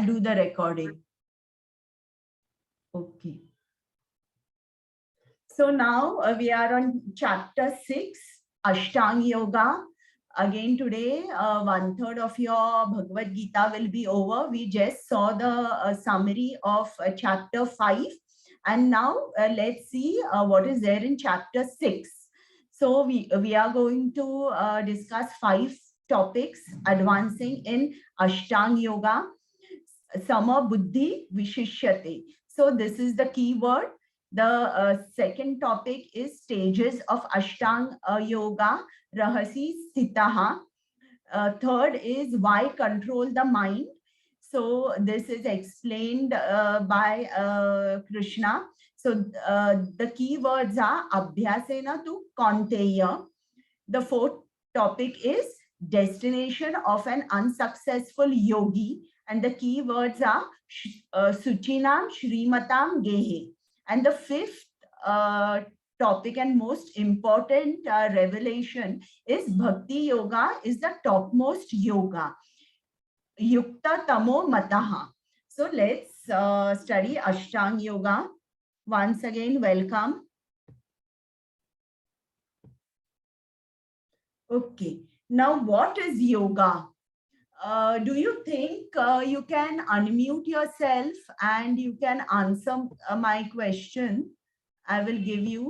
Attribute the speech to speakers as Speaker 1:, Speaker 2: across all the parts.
Speaker 1: do the recording. Okay. So now we are on chapter 6, Ashtanga Yoga. Again today, 1/3 of your Bhagavad Gita will be over. We just saw the summary of chapter 5. And now let's see what is there in chapter 6. So we are going to discuss 5 topics advancing in Ashtanga Yoga. Sama Buddhi Vishishyate. So this is the key word. The second topic is stages of Ashtanga Yoga, Rahasi Sthitaha. Third is why control the mind. So this is explained by Krishna. So the key words are Abhyasena to Kaunteya. The fourth topic is destination of an unsuccessful yogi. And the key words are Suchinam Shrimatam Gehe. And the fifth topic and most important revelation is Bhakti Yoga is the topmost yoga. Yukta Tamo Mataha. So let's study Ashtanga Yoga. Once again, welcome. Okay. Now, what is yoga? Do you think you can unmute yourself and you can answer my question? I will give you.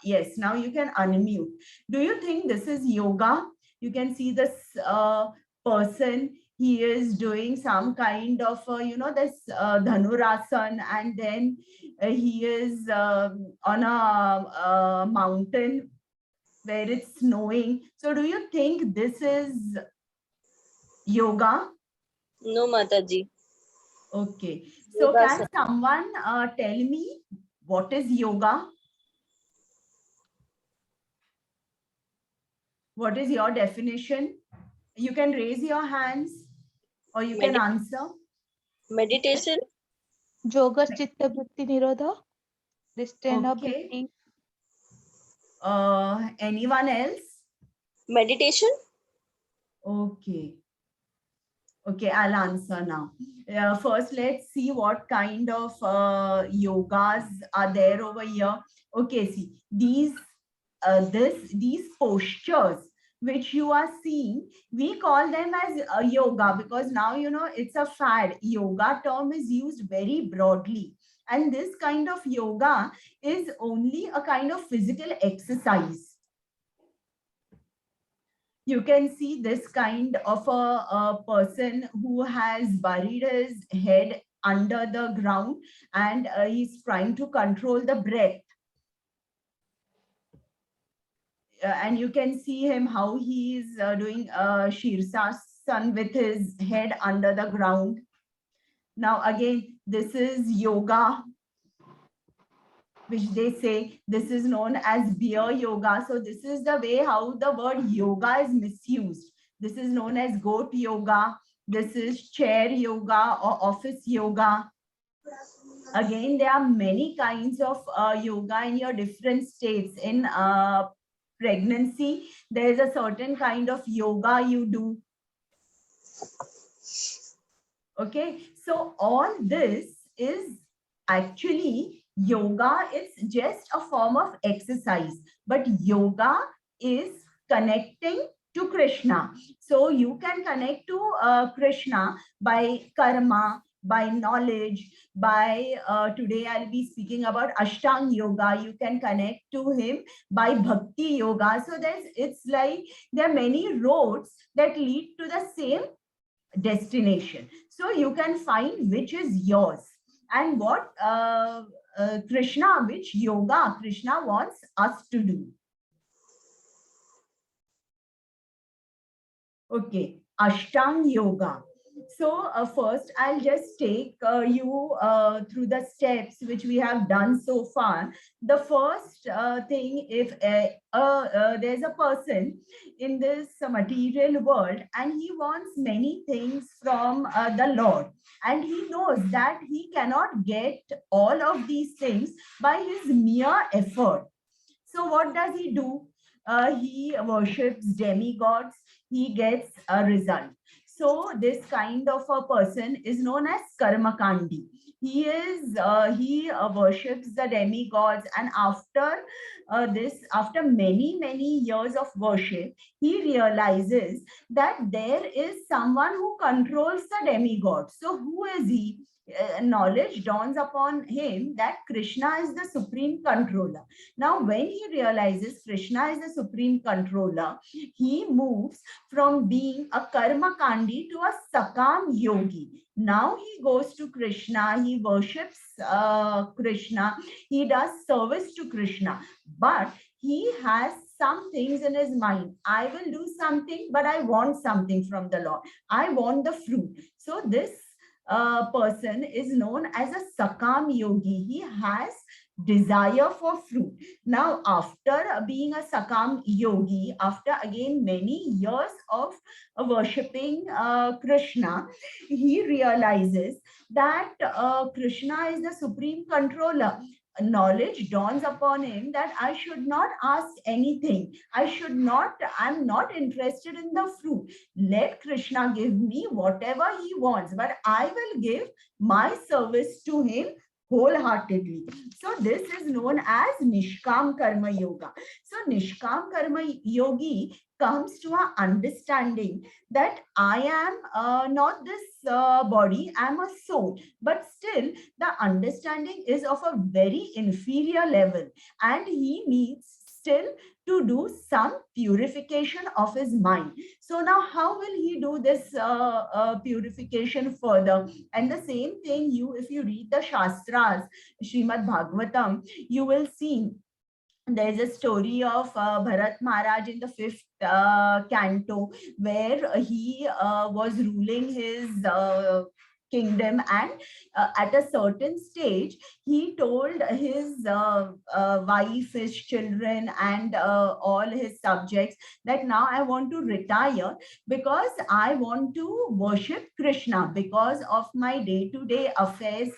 Speaker 1: Yes, now you can unmute. Do you think this is yoga? You can see this person. He is doing some kind of, this Dhanurasan, and then he is on a mountain where it's snowing. So do you think this is yoga?
Speaker 2: No, Mataji.
Speaker 1: Okay. So
Speaker 2: Yoga,
Speaker 1: can someone tell me what is yoga? What is your definition? You can raise your hands or you can answer.
Speaker 2: Meditation.
Speaker 3: Yoga Chitta Vritti Nirodha. Restraint of
Speaker 1: Okay.
Speaker 3: vritti.
Speaker 1: Anyone else?
Speaker 2: Meditation.
Speaker 1: Okay. Okay, I'll answer now. First, let's see what kind of yogas are there over here. Okay, see, these postures which you are seeing, we call them as yoga because now, it's a fad. Yoga term is used very broadly. And this kind of yoga is only a kind of physical exercise. You can see this kind of a person who has buried his head under the ground and he's trying to control the breath. And you can see him how he is doing Shirsasan with his head under the ground. Now again, this is yoga, which they say this is known as beer yoga. So this is the way how the word yoga is misused. This is known as goat yoga. This is chair yoga or office yoga. Again, there are many kinds of yoga in your different states. In pregnancy, there is a certain kind of yoga you do. Okay, so all this is actually yoga. It's just a form of exercise, but yoga is connecting to Krishna. So you can connect to Krishna by karma, by knowledge, by today I'll be speaking about Ashtanga Yoga. You can connect to him by Bhakti Yoga. So it's like there are many roads that lead to the same destination. So you can find which is yours and what Krishna, which yoga Krishna wants us to do. Okay, Ashtanga Yoga. So first, I'll just take you through the steps which we have done so far. The first thing, if there's a person in this material world and he wants many things from the Lord, and he knows that he cannot get all of these things by his mere effort. So what does he do? He worships demigods. He gets a result. So this kind of a person is known as Karmakandi. He worships the demigods, and after many years of worship, he realizes that there is someone who controls the demigods. So who is he? Knowledge dawns upon him that Krishna is the supreme controller. Now, when he realizes Krishna is the supreme controller, he moves from being a karma kandi to a sakam yogi. Now he goes to Krishna, he worships Krishna, he does service to Krishna, but he has some things in his mind. I will do something, but I want something from the Lord. I want the fruit. So this person is known as a sakam yogi. He has desire for fruit. Now, after being a sakam yogi, after again many years of worshipping Krishna, he realizes that Krishna is the supreme controller. Knowledge dawns upon him that I should not ask anything. I'm not interested in the fruit. Let Krishna give me whatever he wants, but I will give my service to him wholeheartedly. So this is known as Nishkam Karma Yoga. So Nishkam Karma Yogi comes to an understanding that I am not this body, I am a soul, but still the understanding is of a very inferior level, and he needs still to do some purification of his mind. So now how will he do this purification further? And the same thing, if you read the Shastras, Srimad Bhagavatam, you will see there's a story of Bharat Maharaj in the fifth canto, where he was ruling his kingdom, and at a certain stage he told his wife, his children, and all his subjects that now I want to retire because I want to worship Krishna. Because of my day-to-day affairs,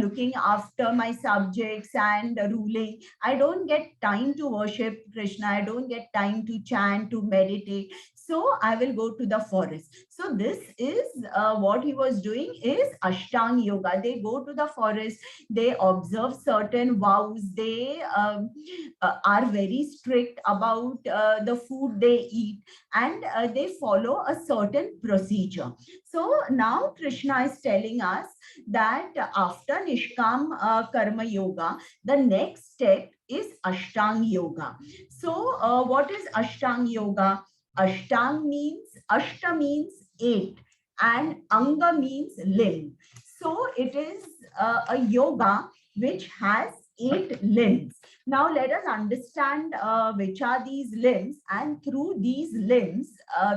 Speaker 1: looking after my subjects and ruling, I don't get time to worship Krishna, I don't get time to chant, to meditate, so I will go to the forest. So this is what he was doing is Ashtanga Yoga. They go to the forest, they observe certain vows, they are very strict about the food they eat, and they follow a certain procedure. So now Krishna is telling us that after Nishkam Karma Yoga, the next step is Ashtanga Yoga. So what is Ashtanga Yoga? Ashtang means, Ashta means 8, and Anga means limb. So it is a yoga which has 8 limbs. Now let us understand which are these limbs, and through these limbs,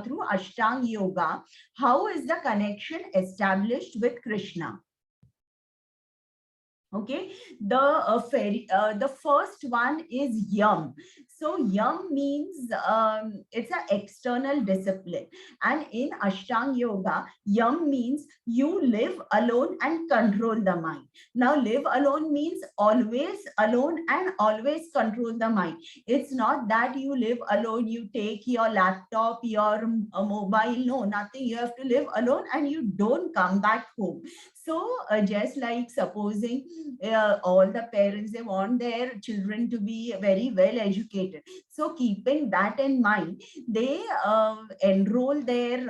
Speaker 1: through Ashtang Yoga, how is the connection established with Krishna? Okay, the first one is yam. So yam means it's an external discipline, and in Ashtanga Yoga, yam means you live alone and control the mind. Now live alone means always alone and always control the mind. It's not that you live alone, you take your laptop, your mobile, no, nothing. You have to live alone and you don't come back home. So just like supposing all the parents, they want their children to be very well educated. So keeping that in mind, they enroll their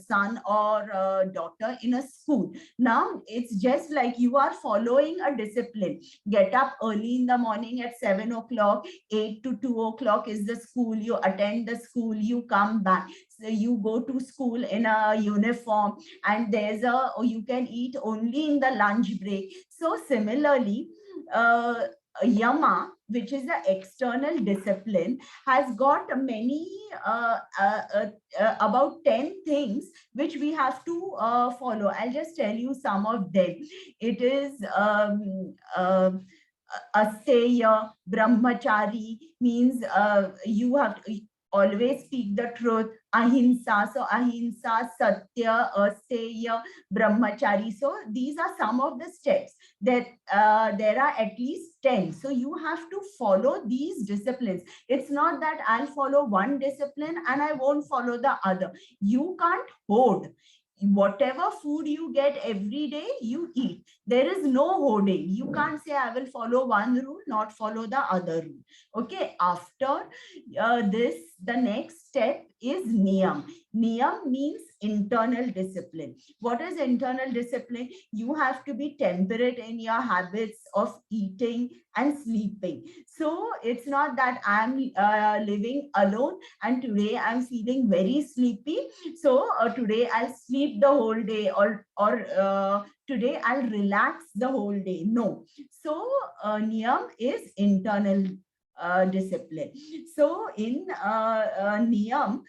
Speaker 1: son or daughter in a school. Now it's just like you are following a discipline. Get up early in the morning at 7 o'clock, 8 to 2 o'clock is the school. You attend the school, you come back. So you go to school in a uniform, and you can eat only in the lunch break. So similarly, Yama, which is the external discipline, has got many about 10 things which we have to follow. I'll just tell you some of them. It is Asteya, Brahmachari, means you have to always speak the truth, ahimsa. So ahimsa, satya, asteya, brahmachari. So these are some of the steps that there are at least 10. So you have to follow these disciplines. It's not that I'll follow one discipline and I won't follow the other. You can't hoard. Whatever food you get every day, you eat. There is no hoarding. You can't say I will follow one rule, not follow the other rule. Okay, after this, the next step is niyam. Niyam means internal discipline. What is internal discipline? You have to be temperate in your habits of eating and sleeping. So it's not that I'm living alone and today I'm feeling very sleepy. So today I'll sleep the whole day, or today I'll relax the whole day. No. So niyam is internal discipline. So in niyam,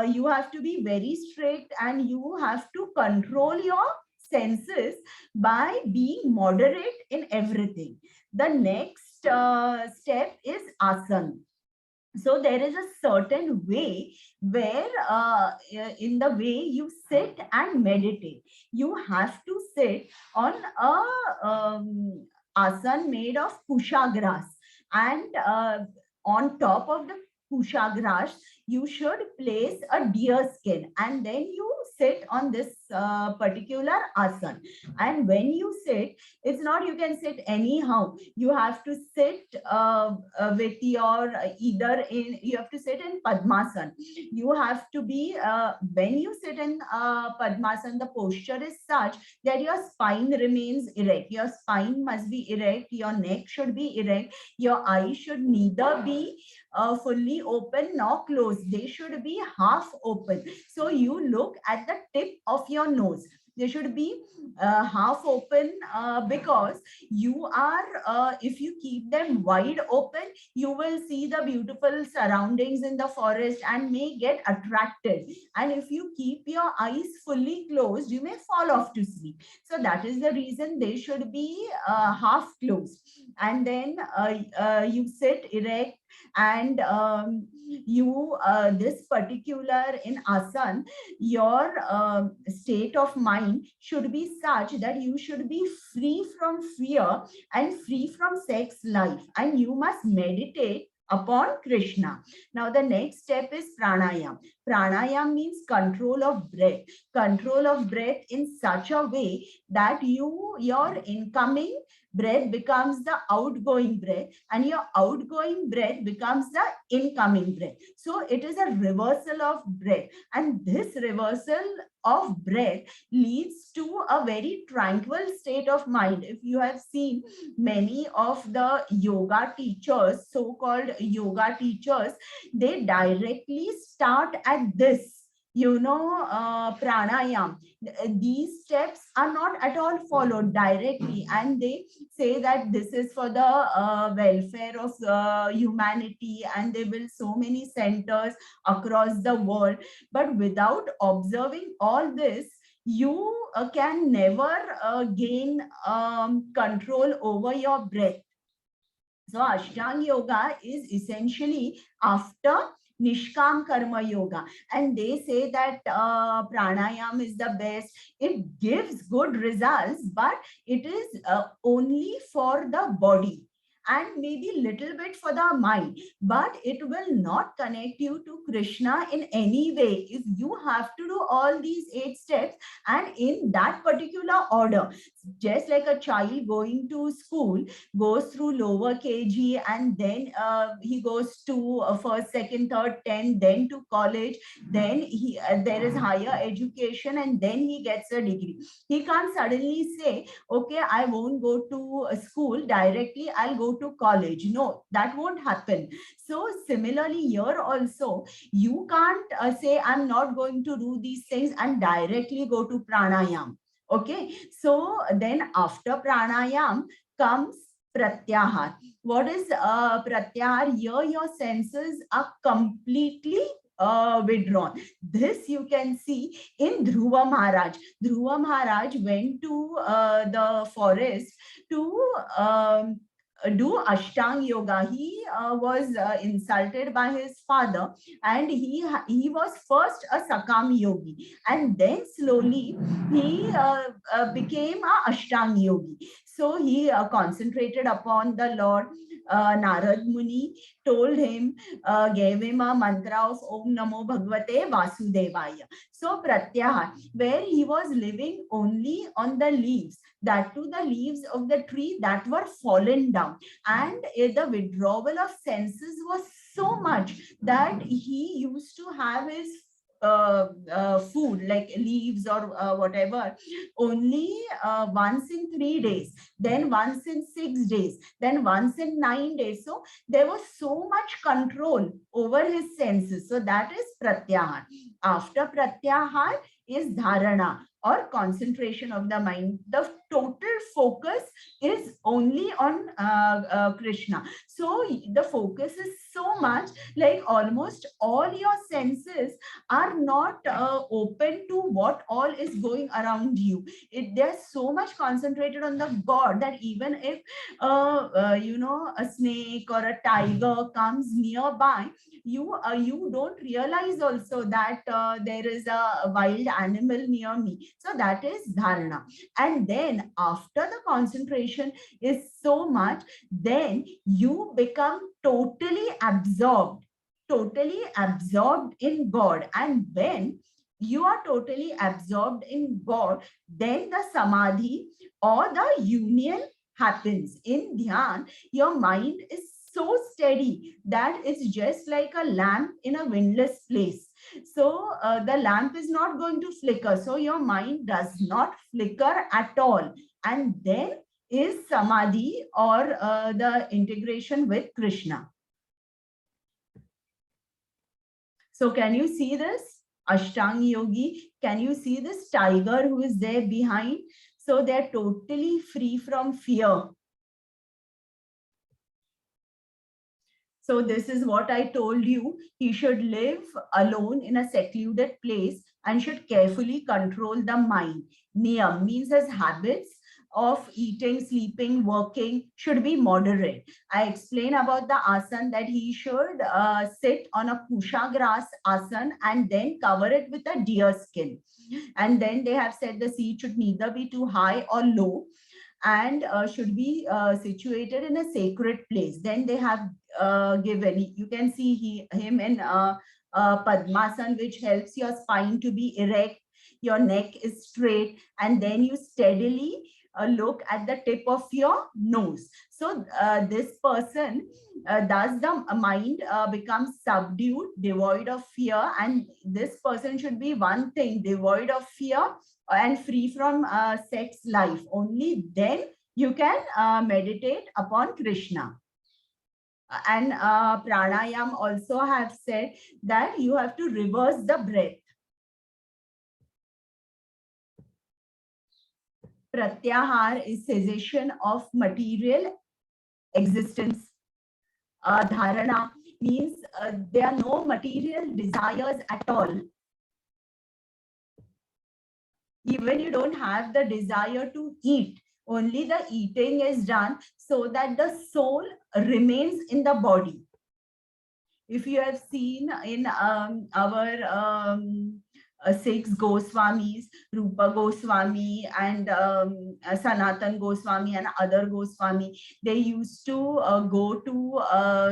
Speaker 1: you have to be very strict and you have to control your senses by being moderate in everything. The next step is asana. So there is a certain way where in the way you sit and meditate, you have to sit on a asana made of kusha grass, and on top of the kusha grass you should place a deer skin, and then you sit on this particular asana. And when you sit, it's not you can sit anyhow. You have to sit with your either in, you have to sit in Padmasana. You have to be, when you sit in Padmasana, the posture is such that your spine remains erect. Your spine must be erect. Your neck should be erect. Your eyes should neither be fully open nor closed. They should be half open. So you look at the tip of your nose. They should be half open because you are, if you keep them wide open, you will see the beautiful surroundings in the forest and may get attracted. And if you keep your eyes fully closed, you may fall off to sleep. So that is the reason they should be half closed. And then you sit erect, and you this particular in asana, your state of mind should be such that you should be free from fear and free from sex life, and you must meditate upon Krishna. Now the next step is pranayam. Pranayam means control of breath. Control of breath in such a way that your incoming breath becomes the outgoing breath, and your outgoing breath becomes the incoming breath. So it is a reversal of breath, and this reversal of breath leads to a very tranquil state of mind. If you have seen many of the yoga teachers, so-called yoga teachers, they directly start at this, pranayam. These steps are not at all followed directly, and they say that this is for the welfare of humanity, and they build so many centers across the world. But without observing all this, you can never gain control over your breath. So Ashtanga Yoga is essentially after Nishkam Karma Yoga, and they say that pranayam is the best. It gives good results, but it is only for the body and maybe little bit for the mind, but it will not connect you to Krishna in any way. If you have to do all these 8 steps and in that particular order, just like a child going to school goes through lower KG, and then he goes to first, second, third, 10, then to college, then there is higher education, and then he gets a degree. He can't suddenly say, okay, I won't go to school directly, I'll go to college. No, that won't happen. So similarly here also, you can't say I'm not going to do these things and directly go to pranayam. Okay, so then after pranayam comes pratyahar. What is pratyahar? Here your senses are completely withdrawn. This you can see in Dhruva Maharaj. Dhruva Maharaj went to the forest to do Ashtang Yoga. He was insulted by his father, and he was first a Sakam Yogi, and then slowly he became a Ashtang Yogi. So he concentrated upon the Lord. Narad Muni told him, gave him a mantra of Om Namo Bhagavate Vasudevaya. So Pratyahar, where he was living only on the leaves, that to the leaves of the tree that were fallen down, and the withdrawal of senses was so much that he used to have his food like leaves or whatever only once in 3 days, then once in 6 days, then once in 9 days. So there was so much control over his senses. So that is Pratyahar. After Pratyahar is Dharana, or concentration of the mind. The total focus is only on Krishna. So the focus is so much, like almost all your senses are not open to what all is going around you. They're so much concentrated on the God that even if a snake or a tiger comes nearby, you don't realize also that there is a wild animal near me. So that is dharana. And then after the concentration is so much, then you become totally absorbed in God. And when you are totally absorbed in God, then the samadhi or the union happens. In dhyan, your mind is so steady that it's just like a lamp in a windless place. So the lamp is not going to flicker. So your mind does not flicker at all. And then is samadhi, or the integration with Krishna. So can you see this? Ashtang Yogi, can you see this tiger who is there behind? So they're totally free from fear. So this is what I told you. He should live alone in a secluded place and should carefully control the mind. Niyam means his habits of eating, sleeping, working should be moderate. I explain about the asana that he should sit on a kusha grass asana and then cover it with a deer skin. And then they have said the seat should neither be too high or low, and should be situated in a sacred place. Then they have given, you can see him in Padmasana, which helps your spine to be erect, your neck is straight, and then you steadily look at the tip of your nose. So this person, does the mind becomes subdued, devoid of fear, and this person should be one thing, devoid of fear and free from sex life. Only then you can meditate upon Krishna. And pranayam also have said that you have to reverse the breath. Pratyahar is cessation of material existence. Dharana means there are no material desires at all. Even you don't have the desire to eat, only the eating is done so that the soul remains in the body. If you have seen in our 6 Goswamis, Rupa Goswami and Sanatan Goswami and other Goswami, they used to go to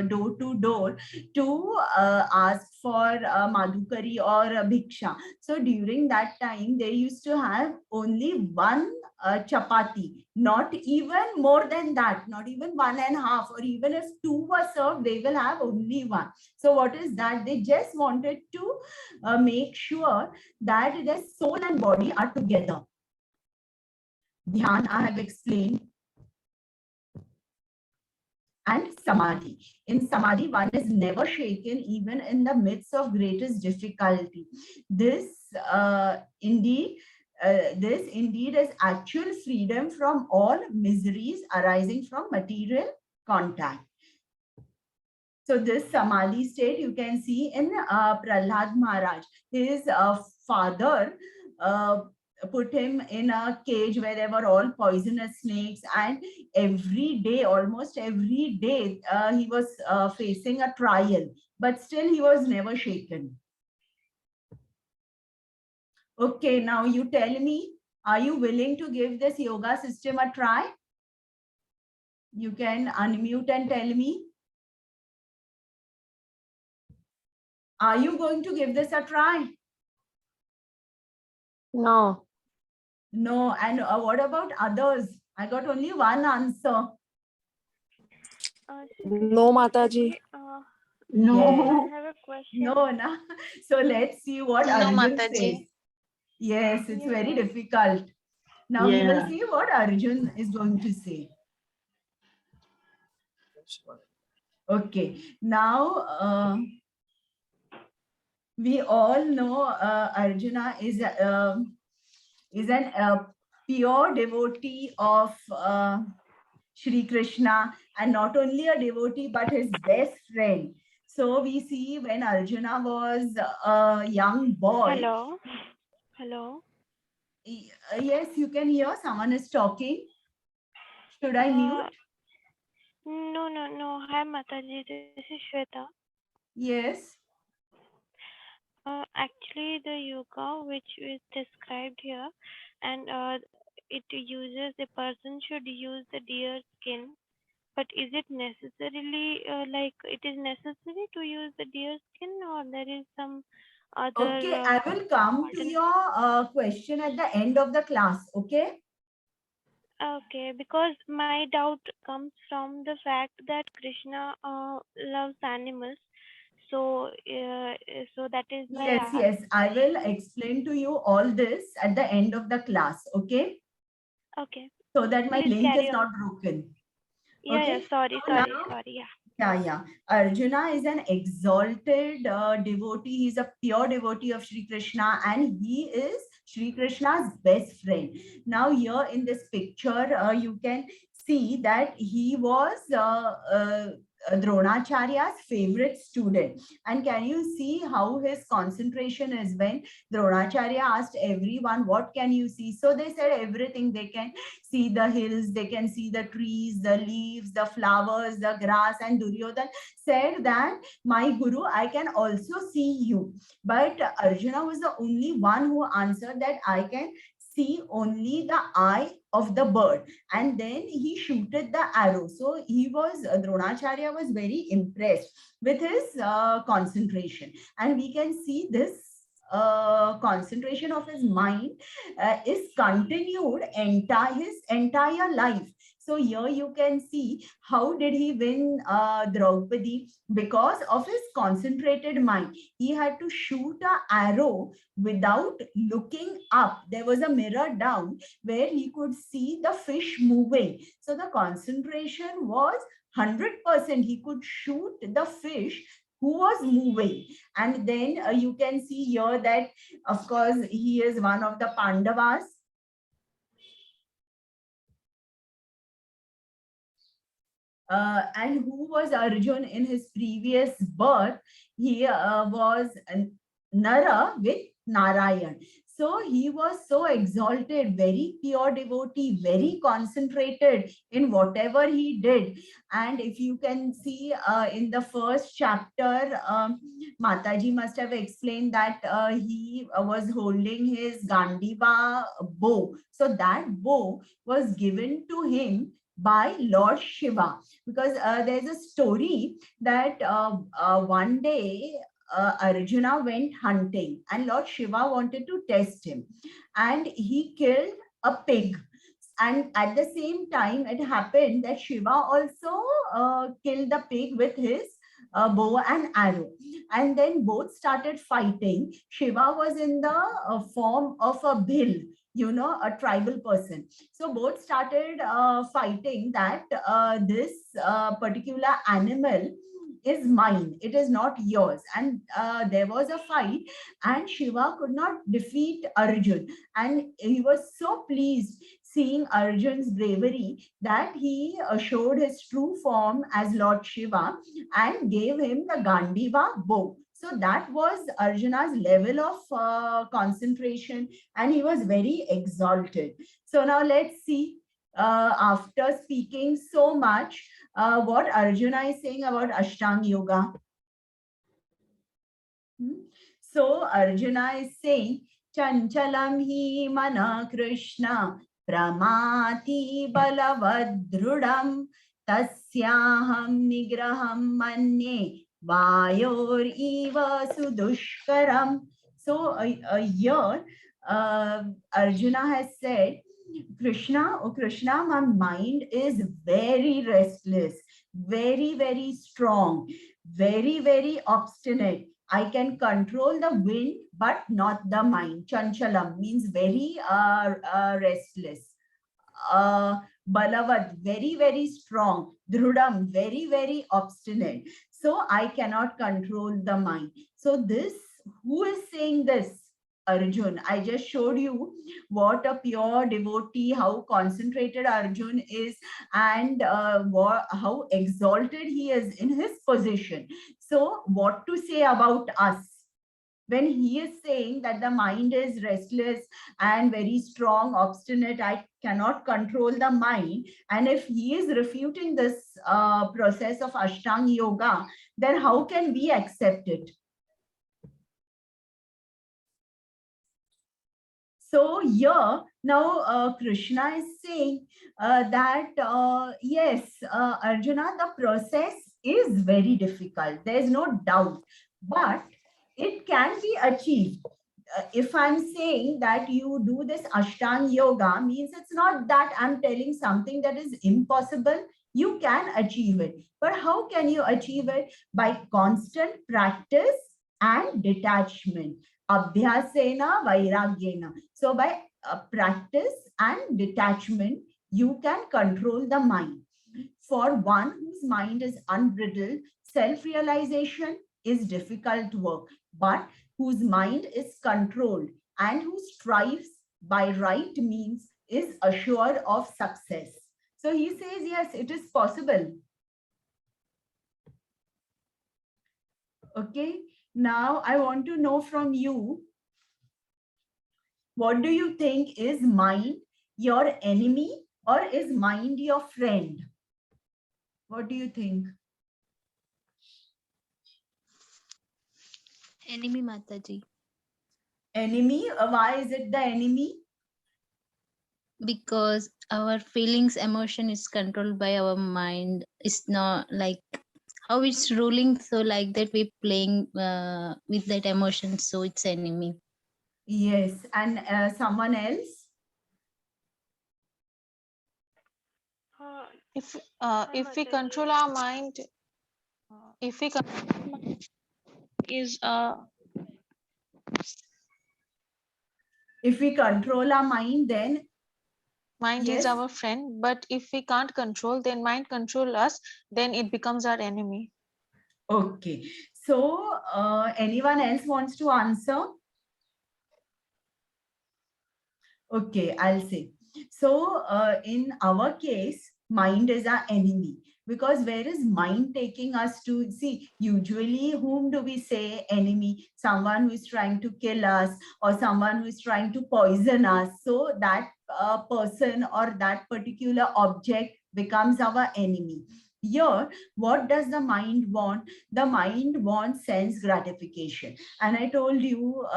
Speaker 1: door to door to ask for Madhukari or Bhiksha. So during that time, they used to have only one chapati, not even more than that, not even 1.5, or even if 2 were served, they will have only 1. So what is that? They just wanted to make sure that their soul and body are together. Dhyan, I have explained. And samadhi. In samadhi, one is never shaken even in the midst of greatest difficulty. This indeed is actual freedom from all miseries arising from material contact. So this samadhi state you can see in Prahlad Maharaj. His father put him in a cage where there were all poisonous snakes, and every day, almost every day, he was facing a trial, but still he was never shaken. Okay, now you tell me, are you willing to give this yoga system a try? You can unmute and tell me. Are you going to give this a try?
Speaker 4: No.
Speaker 1: No. And what about others? I got only one answer.
Speaker 4: No, Mataji.
Speaker 1: No.
Speaker 5: I have a question.
Speaker 1: No, na. So let's see what
Speaker 6: No,
Speaker 1: Arjun
Speaker 6: Mataji.
Speaker 1: says. Yes, it's very
Speaker 5: Yeah.
Speaker 1: difficult. Now we will
Speaker 7: Yeah.
Speaker 1: see what Arjun is going to say. Okay. Now we all know Arjuna is an pure devotee of Shri Krishna, and not only a devotee but his best friend. So we see when Arjuna was a young boy.
Speaker 5: Hello. Hello.
Speaker 1: Yes, you can hear someone is talking. Should I mute?
Speaker 5: No. Hi, Mataji. This is Shweta.
Speaker 1: Yes.
Speaker 5: Actually, the yoga which is described here, and it uses the person should use the deer skin. But is it necessarily like it is necessary to use the deer skin, or there is some other?
Speaker 1: Okay, I will come to your question at the end of the class. Okay.
Speaker 5: Okay, because my doubt comes from the fact that Krishna loves animals, so that is why.
Speaker 1: Yes. I will explain to you all this at the end of the class. Okay.
Speaker 5: Okay.
Speaker 1: So that my
Speaker 5: Please
Speaker 1: link
Speaker 5: carry
Speaker 1: is
Speaker 5: on.
Speaker 1: not broken.
Speaker 5: Yeah.
Speaker 1: Okay.
Speaker 5: Sorry.
Speaker 1: So now-
Speaker 5: Yeah.
Speaker 1: Arjuna is an exalted devotee. He's a pure devotee of Shri Krishna, and he is Shri Krishna's best friend. Now here in this picture, you can see that he was Dronacharya's favorite student. And can you see how his concentration is when Dronacharya asked everyone, what can you see? So they said everything. They can see the hills, they can see the trees, the leaves, the flowers, the grass. And Duryodhan said that, my Guru, I can also see you. But Arjuna was the only one who answered that I can see only the eye of the bird. And then he shooted the arrow. So Dronacharya was very impressed with his concentration. And we can see this concentration of his mind is continued his entire life. So here you can see how did he win Draupadi? Because of his concentrated mind. He had to shoot an arrow without looking up. There was a mirror down where he could see the fish moving. So the concentration was 100%. He could shoot the fish who was moving. And then you can see here that, of course, he is one of the Pandavas. And who was Arjun in his previous birth? He was Nara with Narayan. So he was so exalted, very pure devotee, very concentrated in whatever he did. And if you can see in the first chapter, Mataji must have explained that he was holding his Gandiva bow. So that bow was given to him by Lord Shiva, because there's a story that one day Arjuna went hunting and Lord Shiva wanted to test him, and he killed a pig. And at the same time, it happened that Shiva also killed the pig with his bow and arrow. And then both started fighting. Shiva was in the form of a bhil, a tribal person. So both started fighting that this particular animal is mine, it is not yours. And there was a fight, and Shiva could not defeat Arjun. And he was so pleased seeing Arjun's bravery that he showed his true form as Lord Shiva and gave him the Gandiva bow. So that was Arjuna's level of concentration, and he was very exalted. So now let's see, after speaking so much, what Arjuna is saying about Ashtanga Yoga. So Arjuna is saying, Chanchalam hi mana Krishna pramati balavadrudam tasyaham nigraham manye vayor eva sudushkaram. So here Arjuna has said, Krishna, oh Krishna, my mind is very restless, very, very strong, very, very obstinate. I can control the wind, but not the mind. Chanchalam means very restless. Balavad, very, very strong. Dhrudam, very, very obstinate. So I cannot control the mind. So this, who is saying this? Arjun. I just showed you what a pure devotee, how concentrated Arjun is, and how exalted he is in his position. So what to say about us? When he is saying that the mind is restless and very strong, obstinate, I cannot control the mind. And if he is refuting this process of Ashtanga Yoga, then how can we accept it? So here, now Krishna is saying that, yes, Arjuna, the process is very difficult. There is no doubt, but it can be achieved. If I'm saying that you do this Ashtanga Yoga, means it's not that I'm telling something that is impossible. You can achieve it. But how can you achieve it? By constant practice and detachment. Abhyasena vairagyena. So by practice and detachment, you can control the mind. For one whose mind is unbridled, self-realization is difficult work, but whose mind is controlled and who strives by right means is assured of success. So he says, yes, it is possible. Okay. Now, I want to know from you, what do you think? Is mind your enemy or is mind your friend? What do you think?
Speaker 3: Enemy, Mataji.
Speaker 1: Enemy? Why is it the enemy?
Speaker 3: Because our feelings, emotion is controlled by our mind. It's not like how it's ruling, so like that we playing with that emotion, so it's enemy.
Speaker 1: Yes. And someone else?
Speaker 6: If we control our mind, if we control is
Speaker 1: if we control our mind, then
Speaker 6: mind
Speaker 1: yes,
Speaker 6: is our friend, but if we can't control, then mind control us, then it becomes our enemy.
Speaker 1: Okay. So anyone else wants to answer? Okay, I'll say. So in our case, mind is our enemy, because where is mind taking us to? See, usually whom do we say enemy? Someone who is trying to kill us or someone who is trying to poison us. So that person or that particular object becomes our enemy. Here, what does the mind want? The mind wants sense gratification. And I told you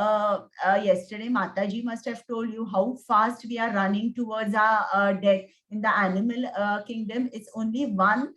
Speaker 1: yesterday, Mataji must have told you how fast we are running towards our death. In the animal kingdom, it's only one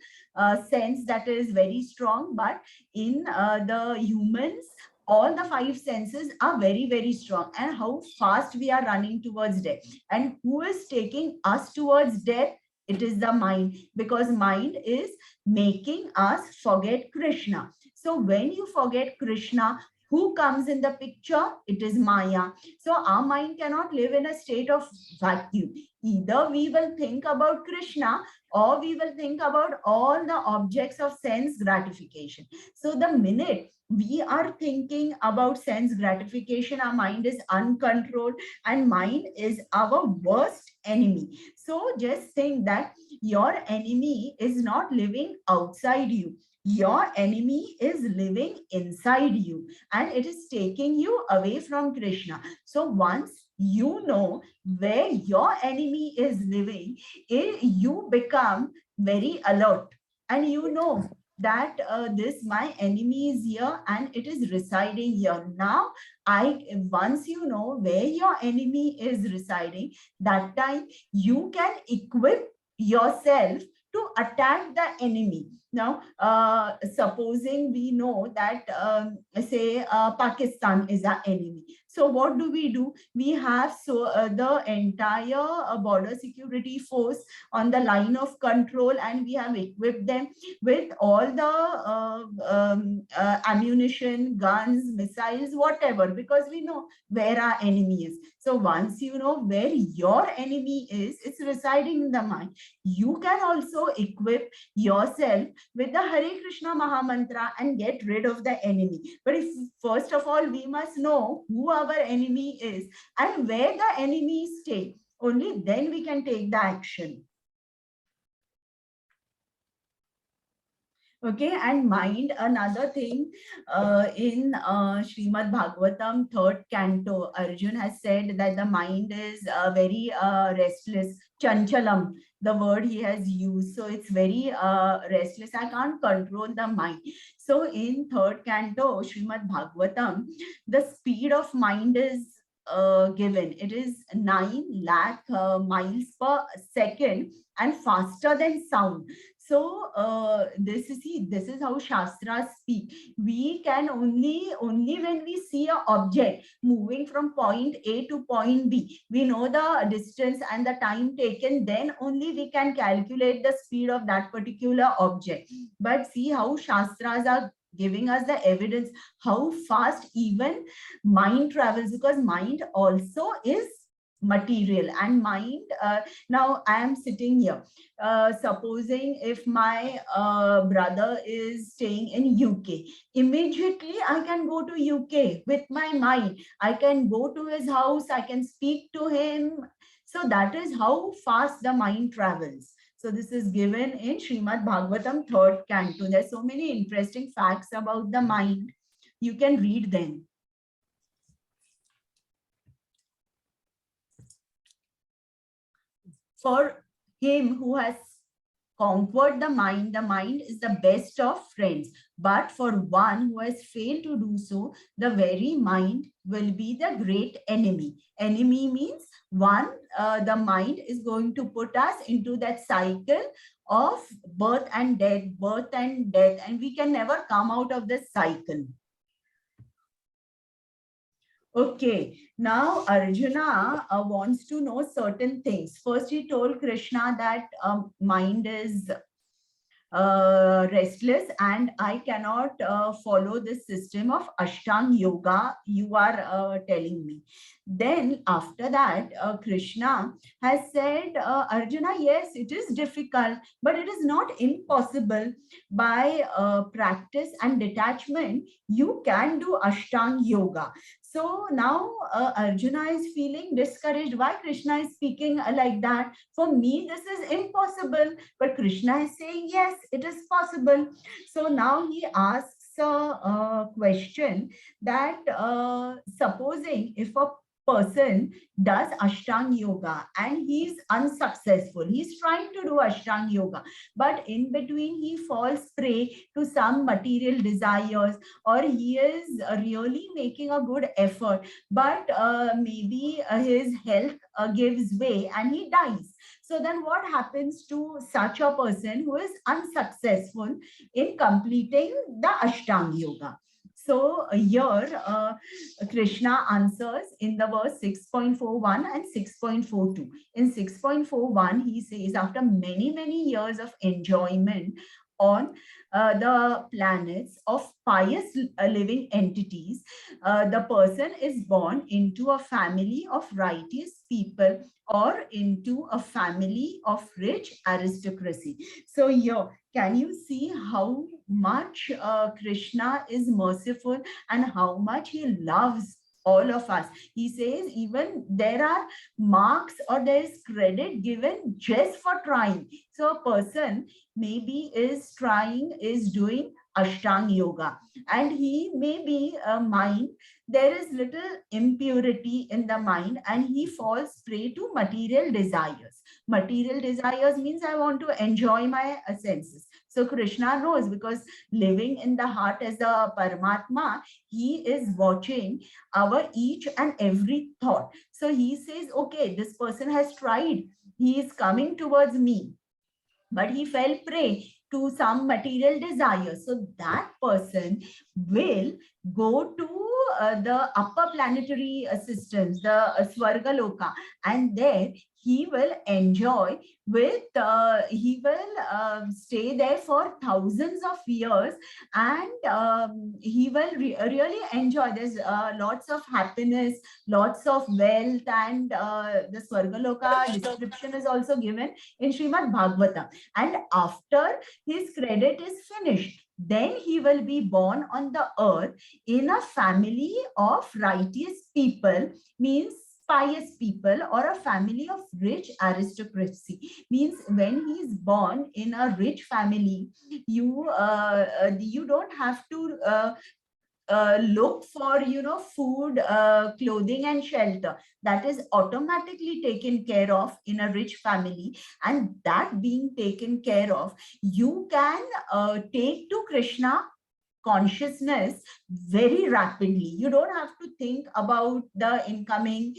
Speaker 1: sense that is very strong, but in the humans, all the five senses are very, very strong. And how fast we are running towards death. And who is taking us towards death? It is the mind, because mind is making us forget Krishna. So when you forget Krishna, who comes in the picture? It is Maya. So our mind cannot live in a state of vacuum. Either we will think about Krishna or we will think about all the objects of sense gratification. So the minute we are thinking about sense gratification, our mind is uncontrolled, and mind is our worst enemy. So just think that your enemy is not living outside you. Your enemy is living inside you and it is taking you away from Krishna. So once you know where your enemy is living, you become very alert and you know that this my enemy is here and it is residing here. Now, once you know where your enemy is residing, that time you can equip yourself to attack the enemy. Now, supposing we know that, say, Pakistan is our enemy. So what do? We have the entire border security force on the line of control, and we have equipped them with all the ammunition, guns, missiles, whatever, because we know where our enemy is. So once you know where your enemy is, it's residing in the mind. You can also equip yourself with the Hare Krishna Mahamantra and get rid of the enemy. But if first of all, we must know who our enemy is and where the enemy stays. Only then we can take the action. Okay, and mind, another thing, in Srimad Bhagavatam, 3rd canto, Arjun has said that the mind is very restless, chanchalam, the word he has used. So it's very restless. I can't control the mind. So in 3rd canto, Srimad Bhagavatam, the speed of mind is given. It is 9 lakh miles per second and faster than sound. So this is how Shastras speak. We can only when we see an object moving from point A to point B, we know the distance and the time taken, then only we can calculate the speed of that particular object. But see how Shastras are giving us the evidence how fast even mind travels, because mind also is material. And mind, now I am sitting here, supposing if my brother is staying in UK, immediately I can go to UK with my mind. I can go to his house, I can speak to him. So that is how fast the mind travels. So this is given in Srimad Bhagavatam, 3rd canto. There's so many interesting facts about the mind. You can read them. For him who has conquered the mind is the best of friends. But for one who has failed to do so, the very mind will be the great enemy. Enemy means one, the mind is going to put us into that cycle of birth and death, and we can never come out of this cycle. Okay, now Arjuna wants to know certain things. First, he told Krishna that mind is restless and I cannot follow this system of Ashtanga Yoga you are telling me. Then after that, Krishna has said, Arjuna, yes, it is difficult, but it is not impossible. By practice and detachment, you can do Ashtanga Yoga. So now Arjuna is feeling discouraged. Why Krishna is speaking like that? For me, this is impossible. But Krishna is saying, yes, it is possible. So now he asks a question that supposing if a person does Ashtanga Yoga and he's unsuccessful, he's trying to do Ashtanga Yoga, but in between he falls prey to some material desires, or he is really making a good effort, but maybe his health gives way and he dies. So then what happens to such a person who is unsuccessful in completing the Ashtanga Yoga? So here Krishna answers in the verse 6.41 and 6.42. In 6.41, he says, after many years of enjoyment on the planets of pious living entities, the person is born into a family of righteous people or into a family of rich aristocracy. So here, can you see how much Krishna is merciful and how much he loves all of us. He says even there are marks or there is credit given just for trying. So a person maybe is trying, is doing Ashtanga yoga, and he may be a mind, there is little impurity in the mind, and he falls prey to material desires. Material desires means I want to enjoy my senses. So Krishna knows, because living in the heart as the Paramatma, he is watching our each and every thought. So he says, okay, this person has tried, he is coming towards me, but he fell prey to some material desire. So that person will go to the upper planetary systems, the Swargaloka, and there he will enjoy with, he will stay there for thousands of years, and he will really enjoy. There's lots of happiness, lots of wealth, and the Swargaloka description is also given in Srimad Bhagavatam. And after his credit is finished, then he will be born on the earth in a family of righteous people, means pious people, or a family of rich aristocracy. Means when he is born in a rich family, you don't have to look for, food, clothing and shelter. That is automatically taken care of in a rich family, and that being taken care of, you can take to Krishna consciousness very rapidly. You don't have to think about the incoming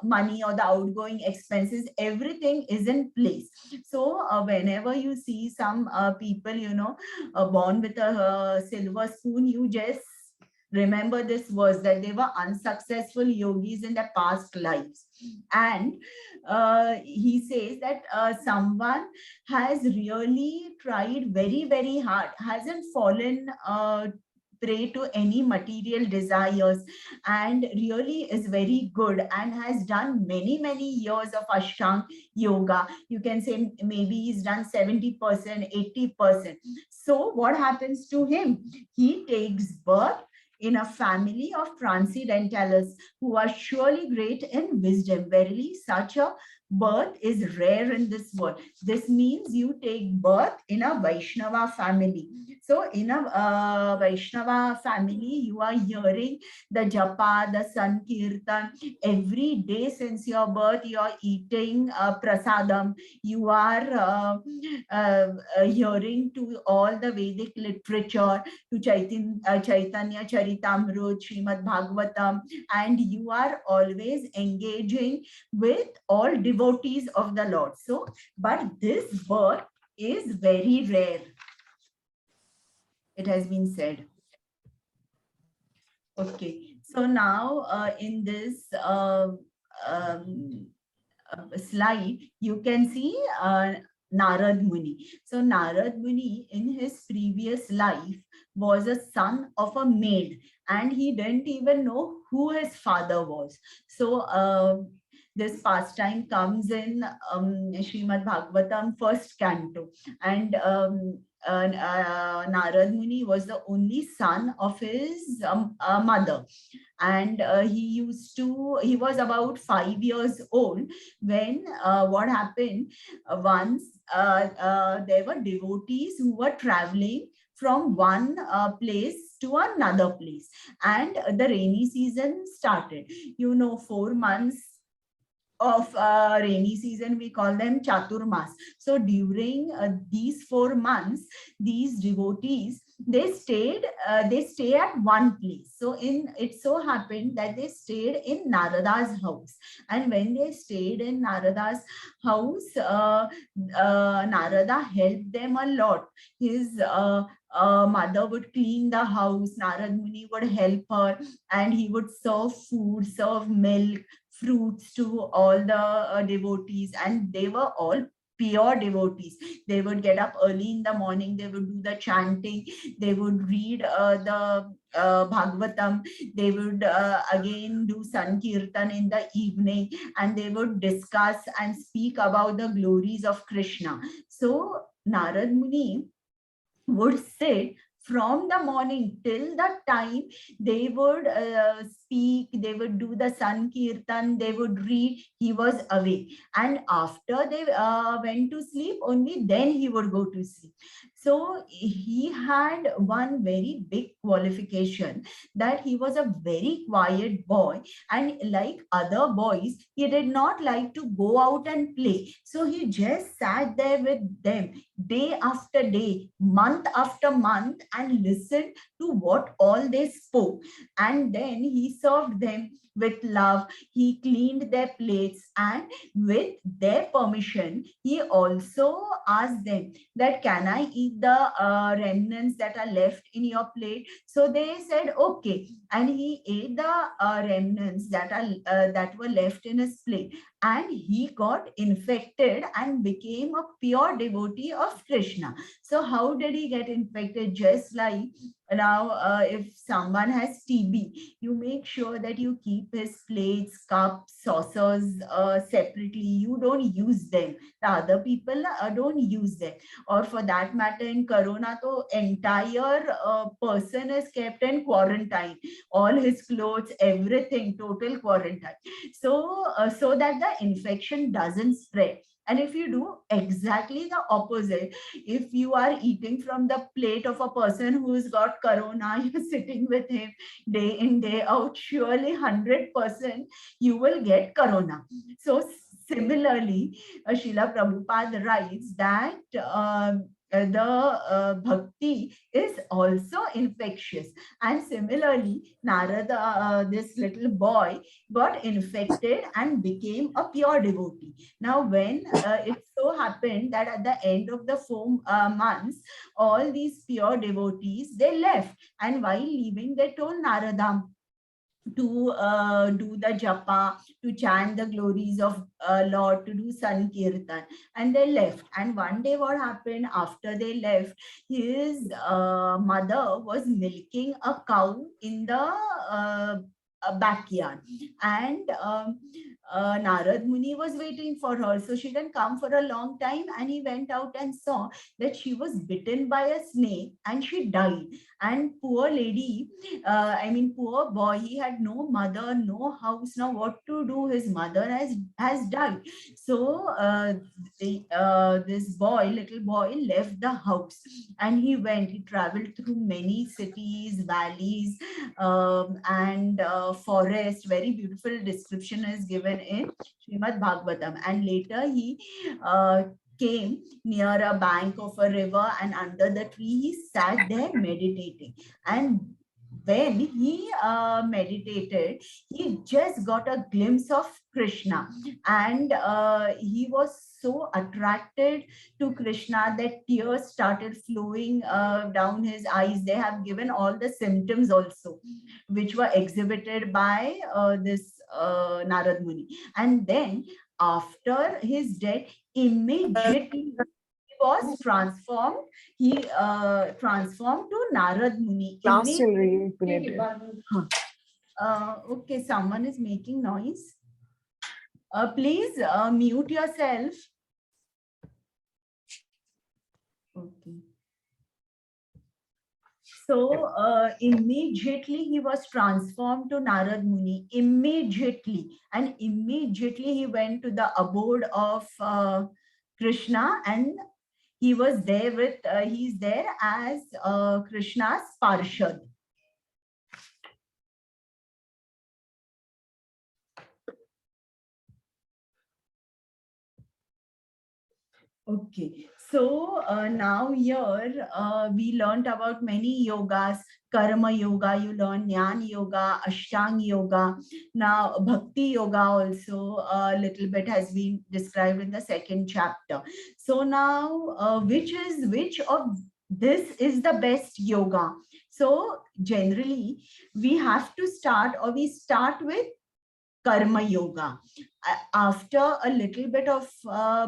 Speaker 1: money or the outgoing expenses. Everything is in place. So whenever you see some people, born with a silver spoon, you just remember this verse, that they were unsuccessful yogis in their past lives. And he says that someone has really tried very, very hard, hasn't fallen prey to any material desires, and really is very good, and has done many, many years of Ashtanga yoga. You can say maybe he's done 70%, 80%. So what happens to him? He takes birth in a family of transcendentalists who are surely great in wisdom. Verily, such a birth is rare in this world. This means you take birth in a Vaishnava family. So in a Vaishnava family, you are hearing the japa, the sankirtan. Every day since your birth, you are eating prasadam. You are hearing to all the Vedic literature, to Chaitanya Charitamrut, Srimad Bhagavatam, and you are always engaging with all devotees of the Lord. So, but this birth is very rare, it has been said. Okay, so now in this slide, you can see Narad Muni. So Narad Muni in his previous life was a son of a maid, and he didn't even know who his father was. So this pastime comes in Srimad Bhagavatam first canto, and Narad Muni was the only son of his mother, and he was about 5 years old when what happened, once there were devotees who were traveling from one place to another place, and the rainy season started. 4 months of rainy season, we call them Chaturmas. So during these 4 months, these devotees, they stay at one place. So it so happened that they stayed in Narada's house, and when they stayed in Narada's house, Narada helped them a lot. His mother would clean the house, Narad Muni would help her, and he would serve food, serve milk, fruits to all the devotees, and they were all pure devotees. They would get up early in the morning, they would do the chanting, they would read the Bhagavatam, they would again do Sankirtan in the evening, and they would discuss and speak about the glories of Krishna. So Narad Muni would sit from the morning till the time they would speak, they would do the Sankirtan, they would read, he was away. And after they went to sleep, only then he would go to sleep. So he had one very big qualification, that he was a very quiet boy, and like other boys, he did not like to go out and play. So he just sat there with them day after day, month after month, and listened to what all they spoke. And then he served them with love. He cleaned their plates, and with their permission, he also asked them that, can I eat the remnants that are left in your plate? So they said, okay. And he ate the remnants that were left in his plate, and he got infected and became a pure devotee of Krishna. So how did he get infected? Just like now, if someone has TB, you make sure that you keep his plates, cups, saucers separately. You don't use them. The other people don't use them. Or for that matter, in Corona, the entire person is kept in quarantine. All his clothes, everything, total quarantine. So, so that the infection doesn't spread. And if you do exactly the opposite, if you are eating from the plate of a person who's got corona, you're sitting with him day in, day out, surely 100% you will get corona. So similarly, Srila Prabhupada writes that the bhakti is also infectious. And similarly, Narada, this little boy, got infected and became a pure devotee. Now, when it so happened that at the end of the 4 months, all these pure devotees, they left. And while leaving, they told Narada to do the japa, to chant the glories of Lord, to do Sankirtan, and they left. And one day what happened after they left, his mother was milking a cow in the backyard, and Narad Muni was waiting for her. So she didn't come for a long time, and he went out and saw that she was bitten by a snake and she died. And poor lady, poor boy, he had no mother, no house. Now what to do? His mother has died. So this little boy left the house, and he traveled through many cities, valleys, and forest. Very beautiful description is given in Srimad Bhagavatam. And later he came near a bank of a river, and under the tree he sat there meditating. And when he meditated, he just got a glimpse of Krishna, and he was so attracted to Krishna that tears started flowing down his eyes. They have given all the symptoms also, which were exhibited by this Narad Muni. And then after his death, immediately he was transformed. He transformed to Narad Muni.
Speaker 4: Last in reincarnated.
Speaker 1: Okay, someone is making noise. Please mute yourself. Okay. So immediately he was transformed to Narad Muni, immediately. And immediately he went to the abode of Krishna, and he was there with, he's there as Krishna's Parshad. Okay, so now here we learned about many yogas. Karma yoga, you learn Jnana yoga, Ashtanga yoga. Now Bhakti yoga also a little bit has been described in the 2nd chapter. So now which of this is the best yoga? So generally we have to start, or we start with Karma yoga. After a little bit of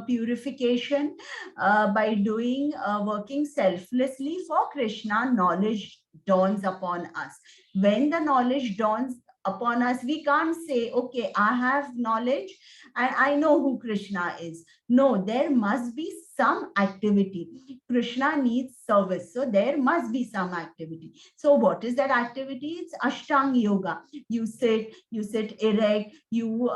Speaker 1: purification by doing working selflessly for Krishna, knowledge dawns upon us. When the knowledge dawns upon us. We can't say, okay, I have knowledge and I know who Krishna is. No, there must be some activity. Krishna needs service, so there must be some activity. So what is that activity? It's Ashtanga Yoga. You sit erect, you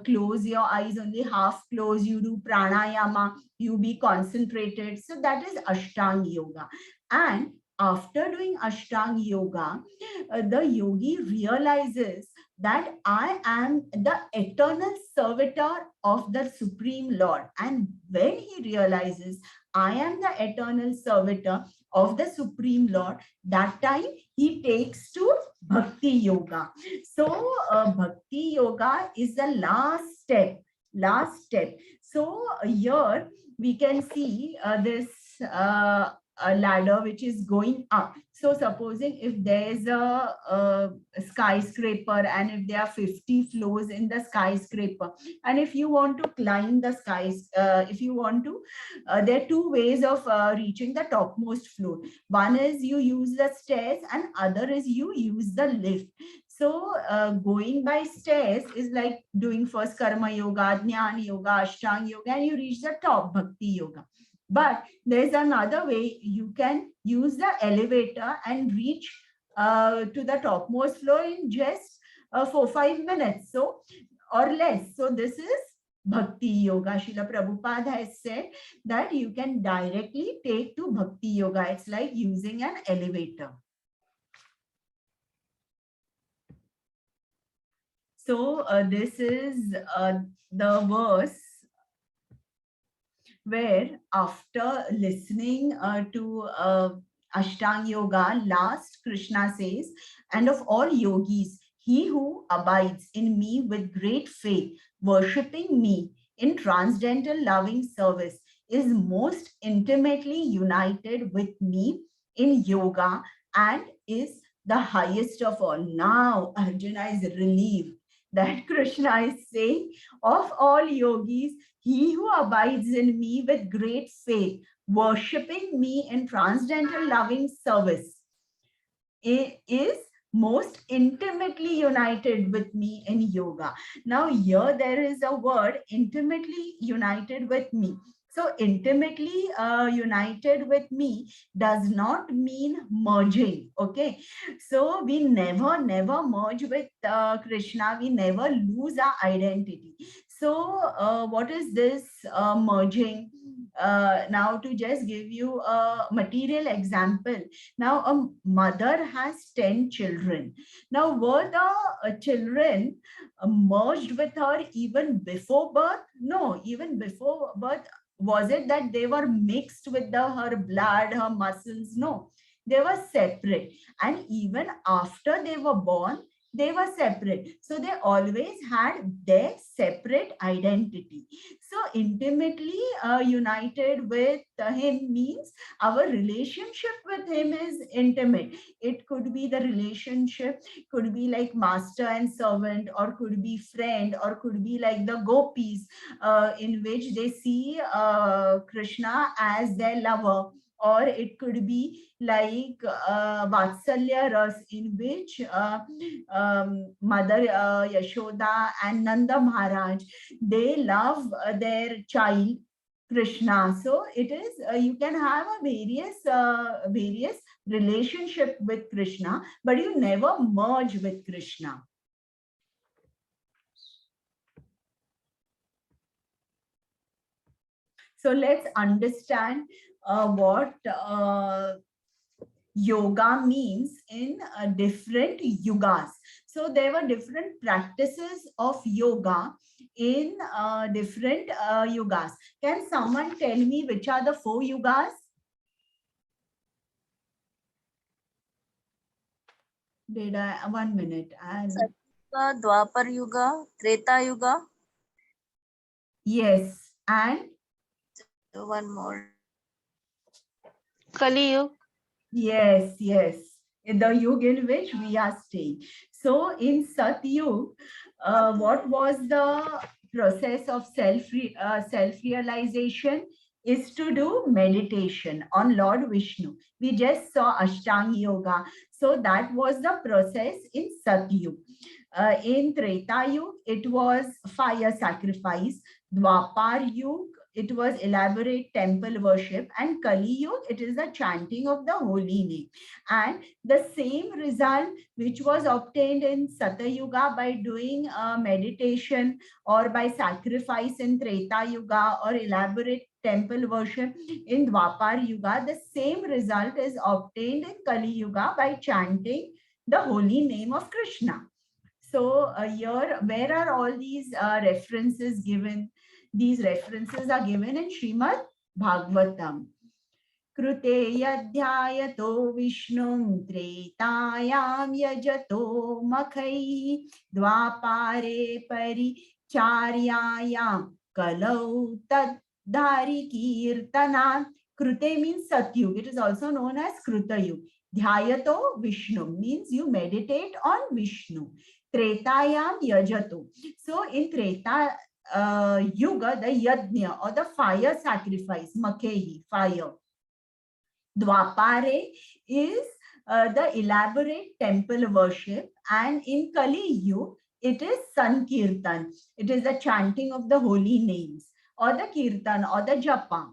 Speaker 1: close your eyes, only half close, you do pranayama, you be concentrated. So that is Ashtanga Yoga. And after doing Ashtanga Yoga, the yogi realizes that I am the eternal servitor of the Supreme Lord. And when he realizes I am the eternal servitor of the Supreme Lord, that time he takes to Bhakti Yoga. So Bhakti Yoga is the last step. So here we can see this a ladder which is going up. So supposing if there is a skyscraper and if there are 50 floors in the skyscraper, and if you want to climb the skies, if you want to, there are two ways of reaching the topmost floor. One is you use the stairs and other is you use the lift. So going by stairs is like doing first Karma Yoga, Jnana Yoga, Ashtanga Yoga, and you reach the top, Bhakti Yoga. But there's another way. You can use the elevator and reach to the topmost floor in just 4-5 minutes, so or less. So this is Bhakti Yoga. Srila Prabhupada has said that you can directly take to Bhakti Yoga. It's like using an elevator. So this is the verse where after listening to Ashtanga Yoga, last Krishna says, and of all yogis, he who abides in me with great faith, worshipping me in transcendental loving service, is most intimately united with me in yoga and is the highest of all. Now Arjuna is relieved that Krishna is saying, of all yogis, he who abides in me with great faith, worshipping me in transcendental loving service, is most intimately united with me in yoga. Now here there is a word, intimately united with me. So intimately united with me does not mean merging, okay? So we never merge with Krishna. We never lose our identity. So what is this merging? Now to just give you a material example. Now a mother has 10 children. Now were the children merged with her even before birth? No, even before birth. Was it that they were mixed with her blood, her muscles? No, they were separate. And even after they were born, they were separate. So they always had their separate identity. So intimately united with him means our relationship with him is intimate. It could be the relationship, could be like master and servant, or could be friend, or could be like the gopis in which they see Krishna as their lover. Or it could be like Vatsalya Ras, in which Mother Yashoda and Nanda Maharaj, they love their child Krishna. So it is, you can have a various relationship with Krishna, but you never merge with Krishna. So let's understand what yoga means in different yugas. So there were different practices of yoga in different yugas. Can someone tell me which are the 4 yugas? Did I? 1 minute. And
Speaker 2: Satyuga, Dwapar Yuga, Treta Yuga.
Speaker 1: yes, and
Speaker 2: One more.
Speaker 6: Kali Yuga.
Speaker 1: yes, in the yuga in which we are staying. So in Satyug, what was the process of self-realization? Is to do meditation on Lord Vishnu. We just saw Ashtanga Yoga. So that was the process in Satyug. In Treta Yuga, it was fire sacrifice. Dwapar Yuga, it was elaborate temple worship, and Kali Yuga, it is the chanting of the holy name. And the same result which was obtained in Satya Yuga by doing meditation or by sacrifice in Treta Yuga or elaborate temple worship in Dwapar Yuga, the same result is obtained in Kali Yuga by chanting the holy name of Krishna. So here, where are all these references given? These references are given in Srimad Bhagavatam. Krute yadhyayato vishnum tretayam yajato makhai dvapare paricharyayam kalau tadhari kirtanam. Krute means Satyug. It is also known as Krutayug. Dhyayato Vishnu means you meditate on Vishnu. Tretayam yajato. So in Treta Yuga, the yajna or the fire sacrifice, Makehi, fire. Dwapare is the elaborate temple worship, and in Kali Yuga, it is Sankirtan. It is the chanting of the holy names, or the Kirtan, or the Japa.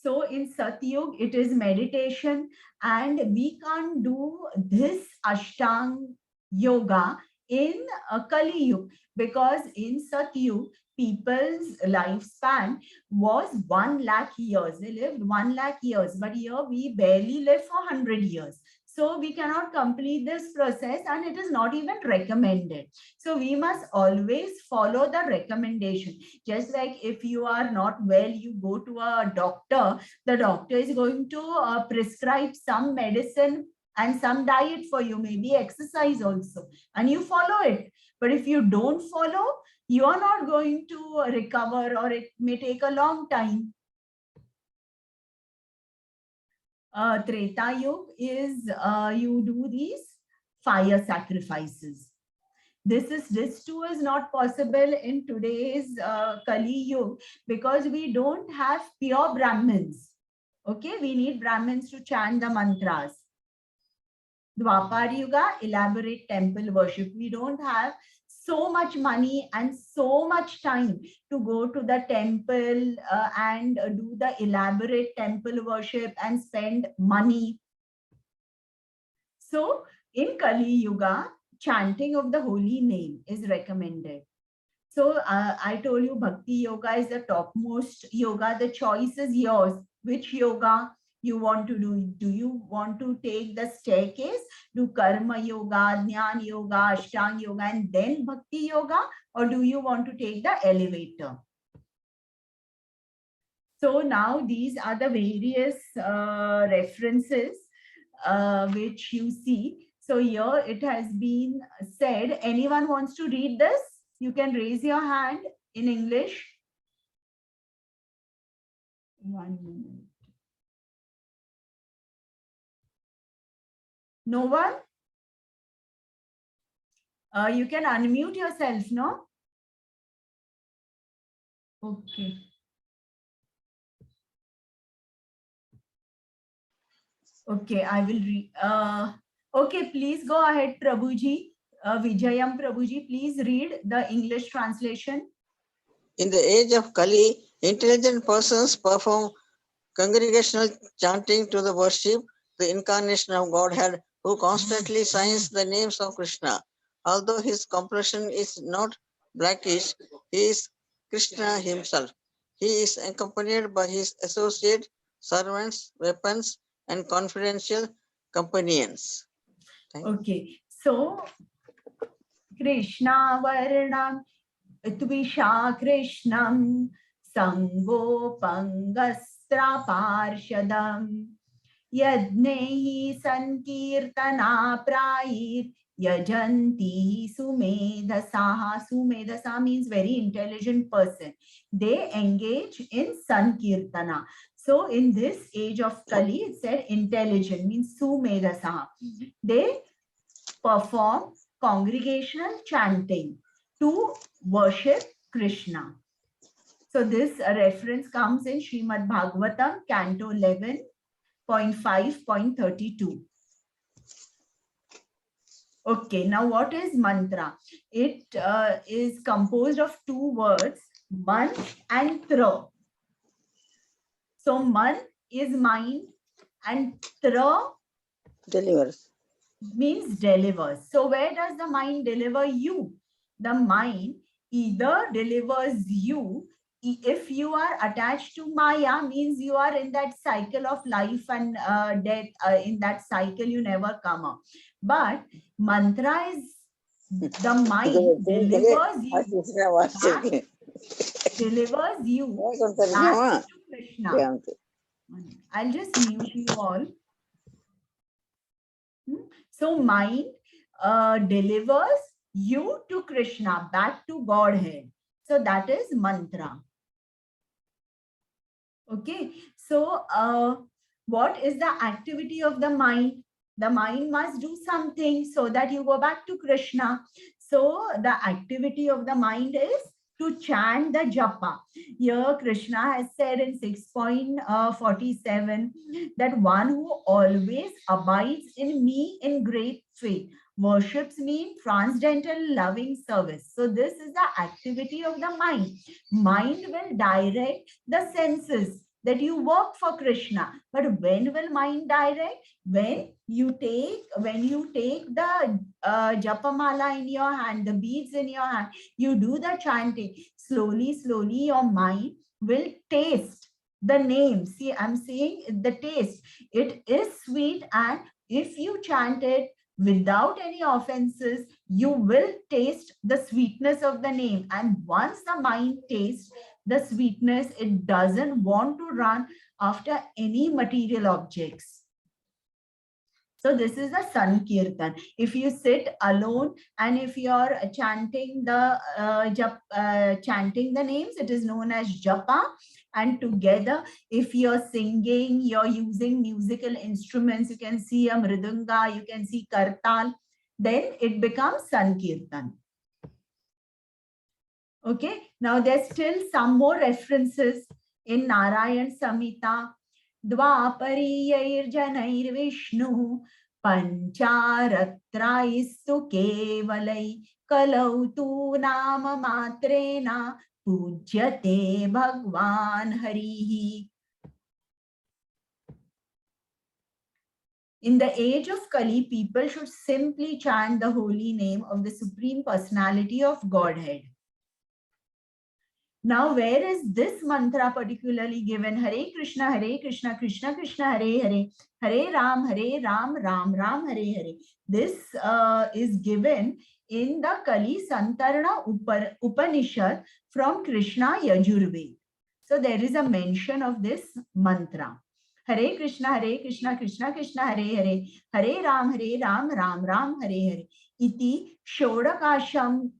Speaker 1: So in Satyug, it is meditation, and we can't do this Ashtang Yoga in Kali Yuga, because in Satyug, people's lifespan was 1 lakh years. They lived 1 lakh years, but here we barely live for 100 years. So we cannot complete this process, and it is not even recommended. So we must always follow the recommendation. Just like if you are not well, you go to a doctor, the doctor is going to prescribe some medicine and some diet for you, maybe exercise also, and you follow it. But if you don't follow, you are not going to recover, or it may take a long time. Treta Yuga is you do these fire sacrifices. This too is not possible in today's Kali Yuga, because we don't have pure Brahmins. Okay, we need Brahmins to chant the mantras. Dwapar Yuga, elaborate temple worship. We don't have so much money and so much time to go to the temple and do the elaborate temple worship and spend money. So in Kali Yuga, chanting of the holy name is recommended. So I told you Bhakti Yoga is the topmost yoga. The choice is yours. Which yoga you want to do? Do you want to take the staircase, do Karma Yoga, Jnana Yoga, Ashtanga Yoga, and then Bhakti Yoga, or do you want to take the elevator? So now these are the various references which you see. So here it has been said, anyone wants to read this? You can raise your hand in English. 1 minute. No one? You can unmute yourself, no? Okay. Okay, I will read. Okay, please go ahead, Prabhuji. Vijayam Prabhuji, please read the English translation.
Speaker 7: In the age of Kali, intelligent persons perform congregational chanting to the worship the incarnation of Godhead, who constantly signs the names of Krishna. Although his complexion is not blackish, he is Krishna himself. He is accompanied by his associate, servants, weapons, and confidential companions.
Speaker 1: Okay, so Krishna Varnam Tvisha Krishnam Sango Pangastra Parshadam Yadnehi Sankirtana Prayir Yajanti Sumedhasaha. Sumedhasa means very intelligent person. They engage in Sankirtana. So in this age of Kali, it said intelligent means Sumedhasaha. They perform congregational chanting to worship Krishna. So this reference comes in Srimad Bhagavatam, Canto 11, 0.5.32. Okay, now what is mantra? It is composed of two words, man and tra. So man is mind and tra
Speaker 7: Delivers.
Speaker 1: means delivers. So where does the mind deliver you? The mind either delivers you if you are attached to Maya, means you are in that cycle of life and death. In that cycle, you never come out. But mantra is the mind delivers you back, delivers you back to Krishna. I'll just mute you all. So mind delivers you to Krishna, back to Godhead. So that is mantra. Okay. So what is the activity of the mind? The mind must do something so that you go back to Krishna. So the activity of the mind is to chant the japa. Here Krishna has said in 6.47 that one who always abides in me in great faith worships me in transcendental loving service. So this is the activity of the mind. Mind will direct the senses that you work for Krishna. But when will mind direct? When you take the japamala in your hand, the beads in your hand, you do the chanting. Slowly, slowly, your mind will taste the name. See, I'm saying the taste. It is sweet, and if you chant it without any offenses, you will taste the sweetness of the name. And once the mind tastes the sweetness, it doesn't want to run after any material objects. So this is the Sankirtan. If you sit alone and if you're chanting the chanting the names, it is known as japa. And together, if you're singing, you're using musical instruments, you can see a mridanga, you can see kartal, then it becomes Sankirtan. Okay, now there's still some more references in Narayan Samhita. Dvapariyayir Vishnu Pancaratraistu Kevalai Kalau tu nama matrena Pujyate Bhagwan Harihi. In the age of Kali, people should simply chant the holy name of the Supreme Personality of Godhead. Now, where is this mantra particularly given? Hare Krishna, Krishna Krishna, Hare Hare, Hare Ram, Ram Ram, Hare Hare. This is given in the Kali Santarana Upanishad from Krishna Yajurved. So there is a mention of this mantra. Hare Krishna, Krishna Krishna, Hare Hare, Hare Ram, Ram Ram, Hare Hare. Iti Shodakasham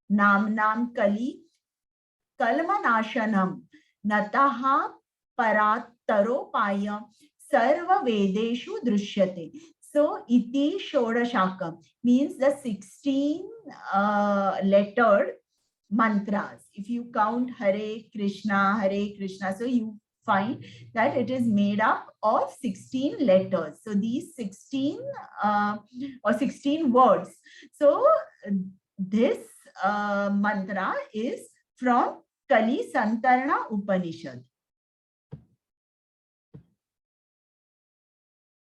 Speaker 1: Nam Kali Kalmanashanam Nataha Parataro Sarva Vedeshu Drishyate. So iti Shodashakam means the 16 lettered mantras. If you count Hare Krishna, so you find that it is made up of 16 letters. So these 16 or 16 words. So this mantra is from Kali Santarana Upanishad.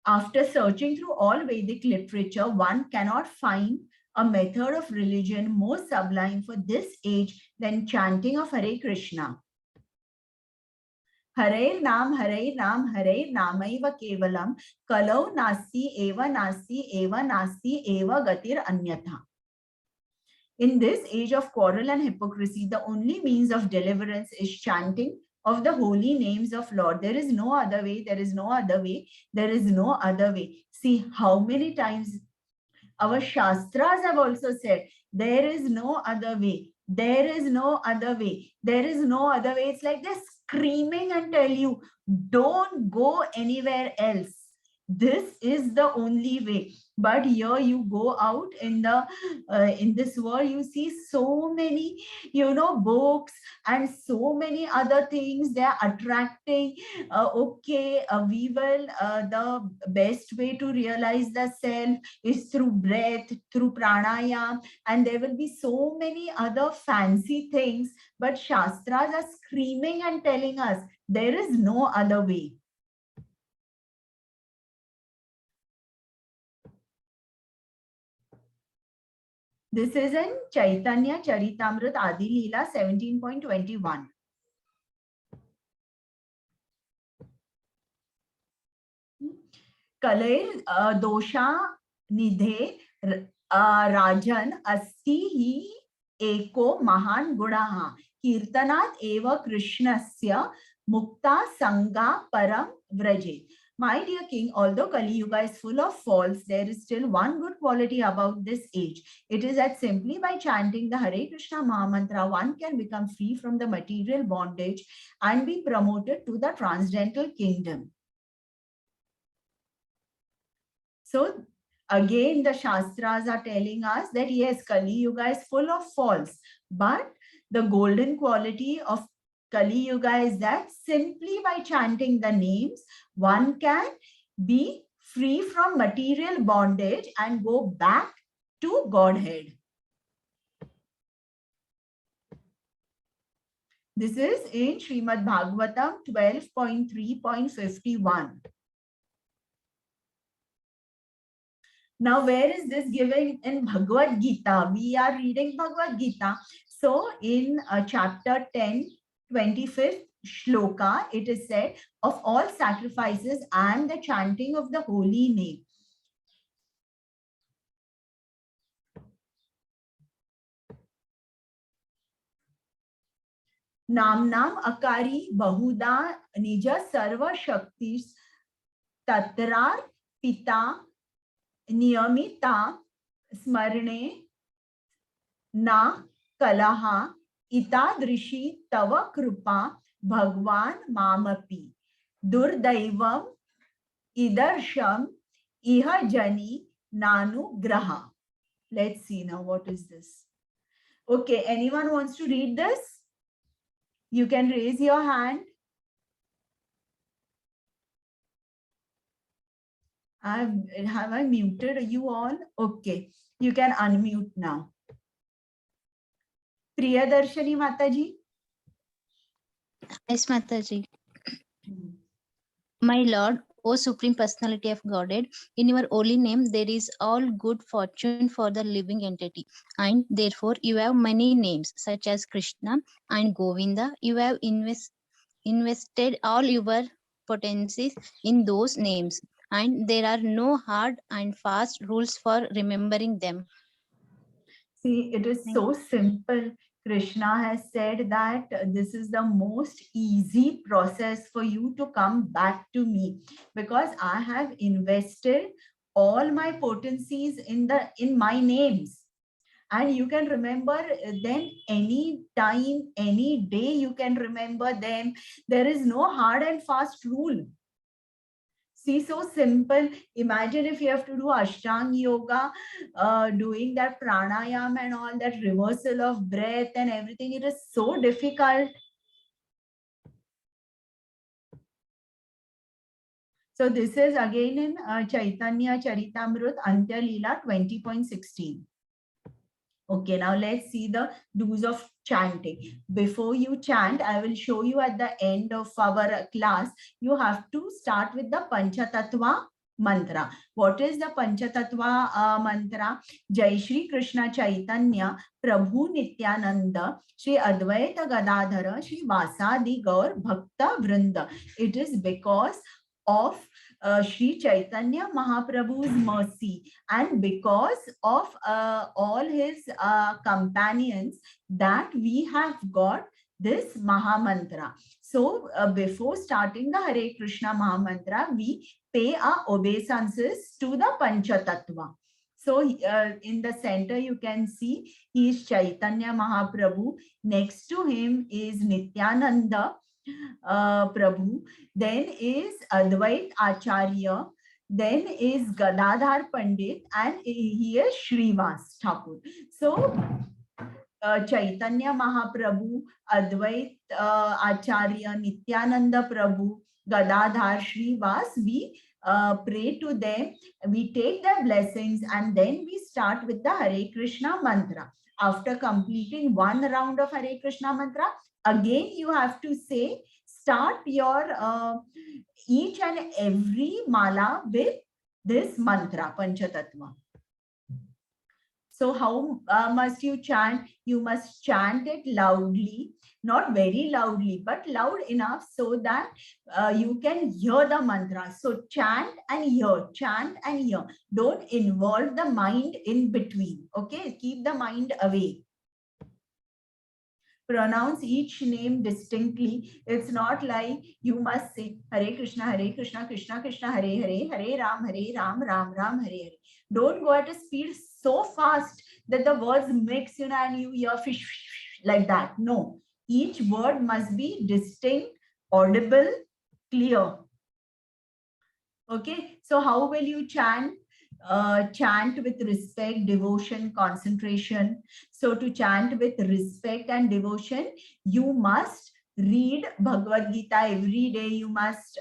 Speaker 1: After searching through all Vedic literature, one cannot find a method of religion more sublime for this age than chanting of Hare Krishna. Hare Nam, Namaiva Kevalam, Kalau Nasti Eva Gatir Anyatha. In this age of quarrel and hypocrisy, the only means of deliverance is chanting of the holy names of Lord. There is no other way, there is no other way, there is no other way. See how many times our Shastras have also said, there is no other way, there is no other way, there is no other way. It's like they're screaming and tell you, don't go anywhere else. This is the only way. But here you go out in the in this world, you see so many, books and so many other things. They are attracting. We will the best way to realize the self is through breath, through pranayam, and there will be so many other fancy things. But Shastras are screaming and telling us there is no other way. This is in Chaitanya Charitamrita Adi Leela 17.21. Kalair dosha nidhe rajan asti hi eko mahan gunaha kirtanat eva krishnasya mukta sangha param vraje. My dear king, although Kali Yuga is full of faults, there is still one good quality about this age. It is that simply by chanting the Hare Krishna Mahamantra, one can become free from the material bondage and be promoted to the transcendental kingdom. So again, the Shastras are telling us that yes, Kali Yuga is full of faults, but the golden quality of Kali Yuga is that simply by chanting the names, one can be free from material bondage and go back to Godhead. This is in Srimad Bhagavatam 12.3.51. Now, where is this given in Bhagavad Gita? We are reading Bhagavad Gita. So in chapter 10, 25th shloka, it is said, of all sacrifices and the chanting of the holy name. Namnam akari bahuda nija sarva shaktis tatrar pita niyamita smarne na kalaha itadrishi tava krupa bhagwan mamapi durdaivam idarsham iha jani nanu graha. Let's see now, what is this? Okay, anyone wants to read this? You can raise your hand. Have I muted you all? Okay, you can unmute now. Priyadarshini Mataji.
Speaker 3: Yes, Mataji. My Lord, O Supreme Personality of Godhead, in your holy name there is all good fortune for the living entity, and therefore you have many names such as Krishna and Govinda. You have invested all your potencies in those names, and there are no hard and fast rules for remembering them.
Speaker 1: See, it is so simple. Krishna has said that this is the most easy process for you to come back to me, because I have invested all my potencies in my names, and you can remember them any time, any day. You can remember them. There is no hard and fast rule. See, so simple. Imagine if you have to do Ashtanga yoga, doing that pranayam and all that reversal of breath and everything. It is so difficult. So this is again in Chaitanya Charitamrita Antya Leela 20.16. Okay, now let's see the do's of chanting. Before you chant, I will show you at the end of our class, you have to start with the Panchatattva mantra. What is the Panchatattva mantra? Jai Shri Krishna Chaitanya Prabhu Nityananda Shri Advaita Gadadhara Shri Vasadi Gaur Bhakta Vrinda. It is because of Shri Chaitanya Mahaprabhu's mercy, and because of all his companions, that we have got this Mahamantra. So before starting the Hare Krishna Mahamantra, we pay our obeisances to the Panchatattva. So in the center, you can see he is Chaitanya Mahaprabhu. Next to him is Nityananda Prabhu. Then is Advait Acharya. Then is Gadadhar Pandit, and he is Srivas Thakur. So Chaitanya Mahaprabhu, Advait Acharya, Nityananda Prabhu, Gadadhar, Srivas, we pray to them, we take their blessings, and then we start with the Hare Krishna mantra. After completing one round of Hare Krishna mantra, again you have to say, start your each and every mala with this mantra, Panchatattva. So how must you chant? You must chant it loudly, not very loudly, but loud enough so that you can hear the mantra. So chant and hear, chant and hear. Don't involve the mind in between. Okay, keep the mind away. Pronounce each name distinctly. It's not like you must say Hare Krishna, Krishna Krishna, Hare Hare, Hare Ram, Ram Ram, Hare Hare. Don't go at a speed so fast that the words mix, and you hear fish like that. No, each word must be distinct, audible, clear. Okay, so how will you chant? Chant with respect, devotion, concentration. So to chant with respect and devotion, you must read Bhagavad Gita every day. You must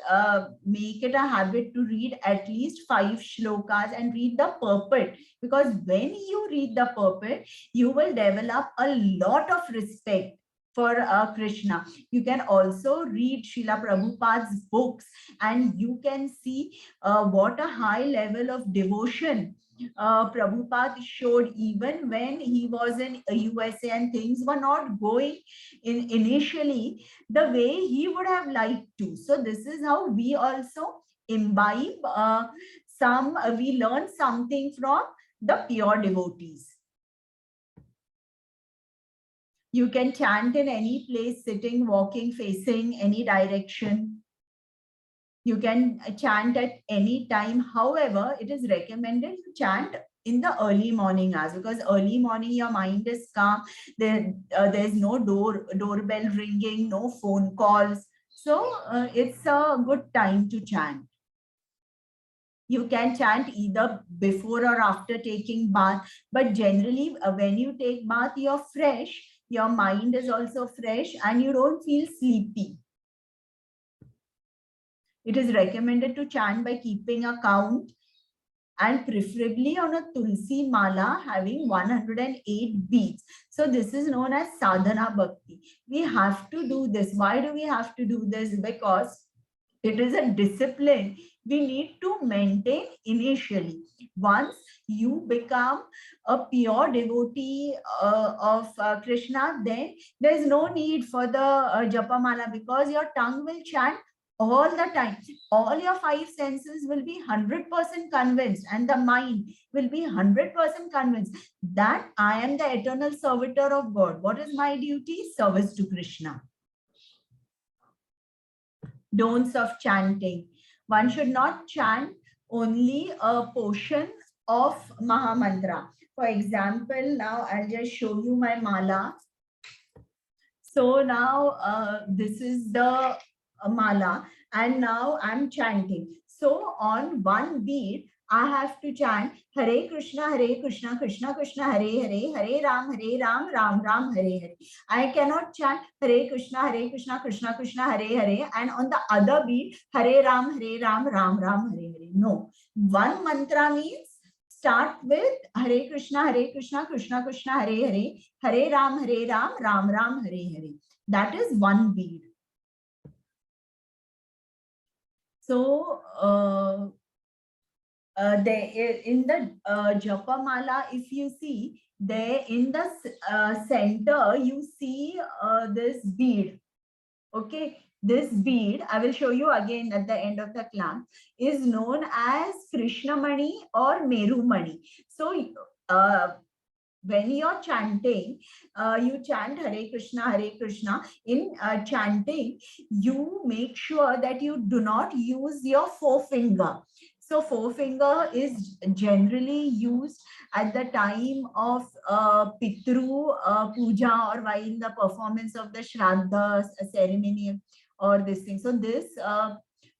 Speaker 1: make it a habit to read at least 5 shlokas and read the purport, because when you read the purport, you will develop a lot of respect for Krishna. You can also read Srila Prabhupada's books, and you can see what a high level of devotion Prabhupada showed even when he was in USA and things were not going in initially the way he would have liked to. So this is how we also imbibe we learn something from the pure devotees. You can chant in any place, sitting, walking, facing any direction. You can chant at any time. However, it is recommended to chant in the early morning hours, because early morning your mind is calm. There's no doorbell ringing, no phone calls. So it's a good time to chant. You can chant either before or after taking bath, but generally when you take bath, you're fresh. Your mind is also fresh and you don't feel sleepy. It is recommended to chant by keeping a count, and preferably on a Tulsi Mala having 108 beads. So this is known as Sadhana Bhakti. We have to do this. Why do we have to do this? Because it is a discipline we need to maintain initially. Once you become a pure devotee of Krishna, then there is no need for the Japamala, because your tongue will chant all the time. All your 5 senses will be 100% convinced, and the mind will be 100% convinced that I am the eternal servitor of God. What is my duty? Service to Krishna. Don'ts of chanting. One should not chant only a portion of Mahamantra. For example, now I'll just show you my mala. So now this is the mala, and now I'm chanting. So on one beat, I have to chant Hare Krishna, Krishna Krishna, Hare Hare, Hare Ram, Ram Ram, Hare Hare. I cannot chant Hare Krishna, Krishna Krishna, Hare Hare, and on the other beat, Hare Ram, Ram Ram, Hare Hare. No. One mantra means start with Hare Krishna, Krishna Krishna, Hare Hare, Hare Ram, Ram Ram, Hare Hare. That is one beat. So in the Japamala, if you see, there in the center, you see this bead. Okay, this bead, I will show you again at the end of the class, is known as Krishnamani or Merumani. So when you're chanting, you chant Hare Krishna. In chanting, you make sure that you do not use your forefinger. So forefinger is generally used at the time of Pitru Puja, or while in the performance of the Shraddha ceremony or this thing. So this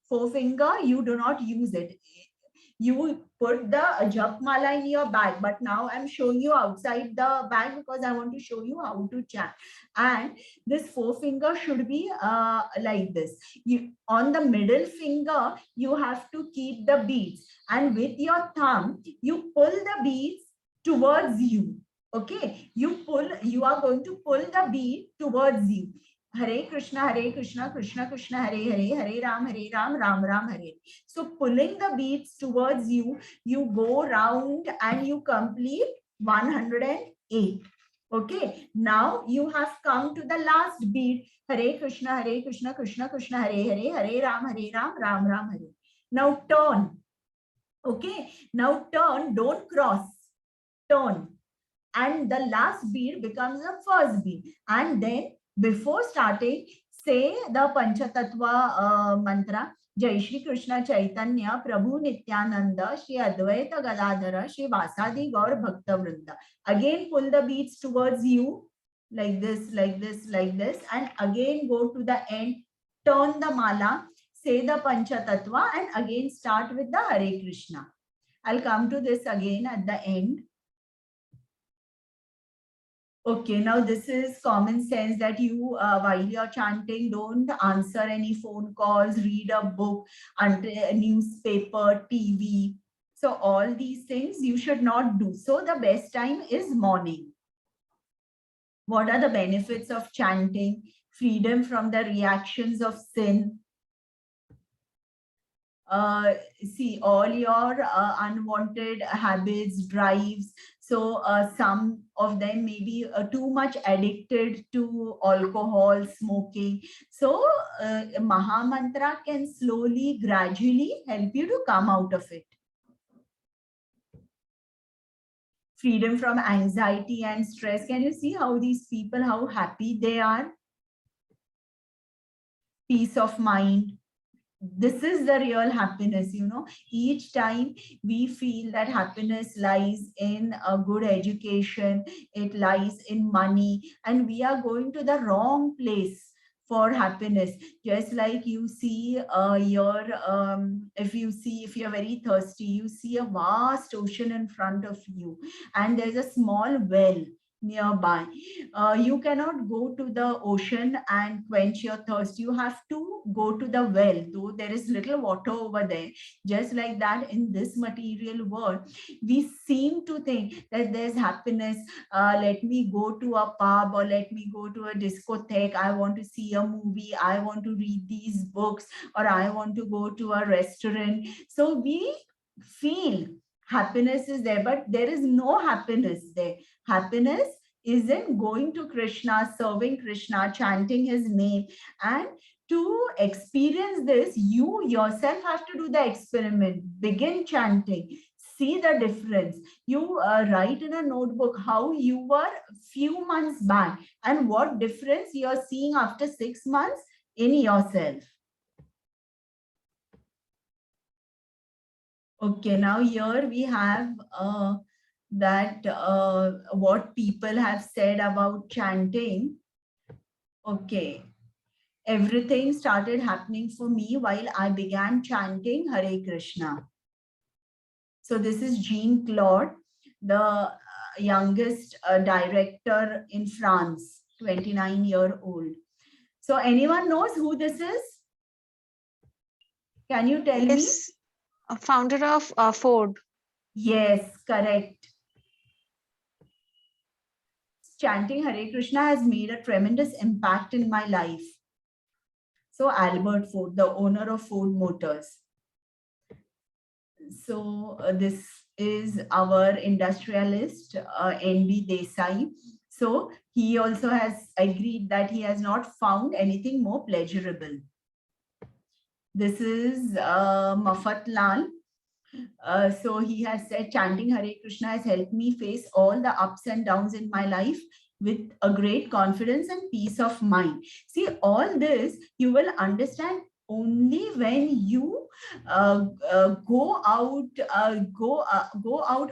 Speaker 1: forefinger, you do not use it. You put the jap mala in your bag, but now I'm showing you outside the bag because I want to show you how to chant. And this forefinger should be like this. You, on the middle finger, you have to keep the beads, and with your thumb, you pull the beads towards you. Okay, you are going to pull the bead towards you. Hare Krishna, Krishna Krishna, Hare Hare, Hare Ram, Ram Ram, Hare. So pulling the beads towards you, you go round and you complete 108. Okay, now you have come to the last bead. Hare Krishna, Krishna Krishna, Hare Hare, Hare Ram, Ram Ram, Hare. Now turn. Okay, now turn, don't cross. Turn. And the last bead becomes the first bead. And then before starting, say the Panchatattva mantra. Jai Shri Krishna Chaitanya Prabhu Nityananda Shri Advaita Gadadhara Shri Vasadi Gaur Bhakta Vrinda. Again pull the beads towards you like this, like this, like this, and again go to the end, turn the mala, say the Panchatattva, and again start with the Hare Krishna. I'll come to this again at the end. Okay, now this is common sense that you, while you're chanting, don't answer any phone calls, read a book, a newspaper, TV. So all these things you should not do. So the best time is morning. What are the benefits of chanting? Freedom from the reactions of sin. See, all your unwanted habits, drives. So some of them may be too much addicted to alcohol, smoking. So Maha Mantra can slowly, gradually help you to come out of it. Freedom from anxiety and stress. Can you see how these people, how happy they are? Peace of mind. This is the real happiness, you know. Each time we feel that happiness lies in a good education, it lies in money, and we are going to the wrong place for happiness. Just like you see if you're very thirsty, you see a vast ocean in front of you, and there's a small well nearby. You cannot go to the ocean and quench your thirst. You have to go to the well, though there is little water over there. Just like that, in this material world, we seem to think that there's happiness. Let me go to a pub, or let me go to a discotheque. I want to see a movie. I want to read these books, or I want to go to a restaurant. So we feel happiness is there, but there is no happiness there. Happiness is in going to Krishna, serving Krishna, chanting his name. And to experience this, you yourself have to do the experiment. Begin chanting. See the difference. You write in a notebook how you were few months back and what difference you are seeing after 6 months in yourself. Okay, now here we have what people have said about chanting. Okay, everything started happening for me while I began chanting Hare Krishna. So this is Jean-Claude, the youngest director in France, 29-year-old. So anyone knows who this is? Can you tell me?
Speaker 6: A founder of Ford.
Speaker 1: Yes, correct. Chanting Hare Krishna has made a tremendous impact in my life. So Albert Ford, the owner of Ford Motors. So this is our industrialist, N.B. Desai. So he also has agreed that he has not found anything more pleasurable. This is Mafat Lal. So he has said, chanting Hare Krishna has helped me face all the ups and downs in my life with a great confidence and peace of mind. See, all this you will understand only when you go out,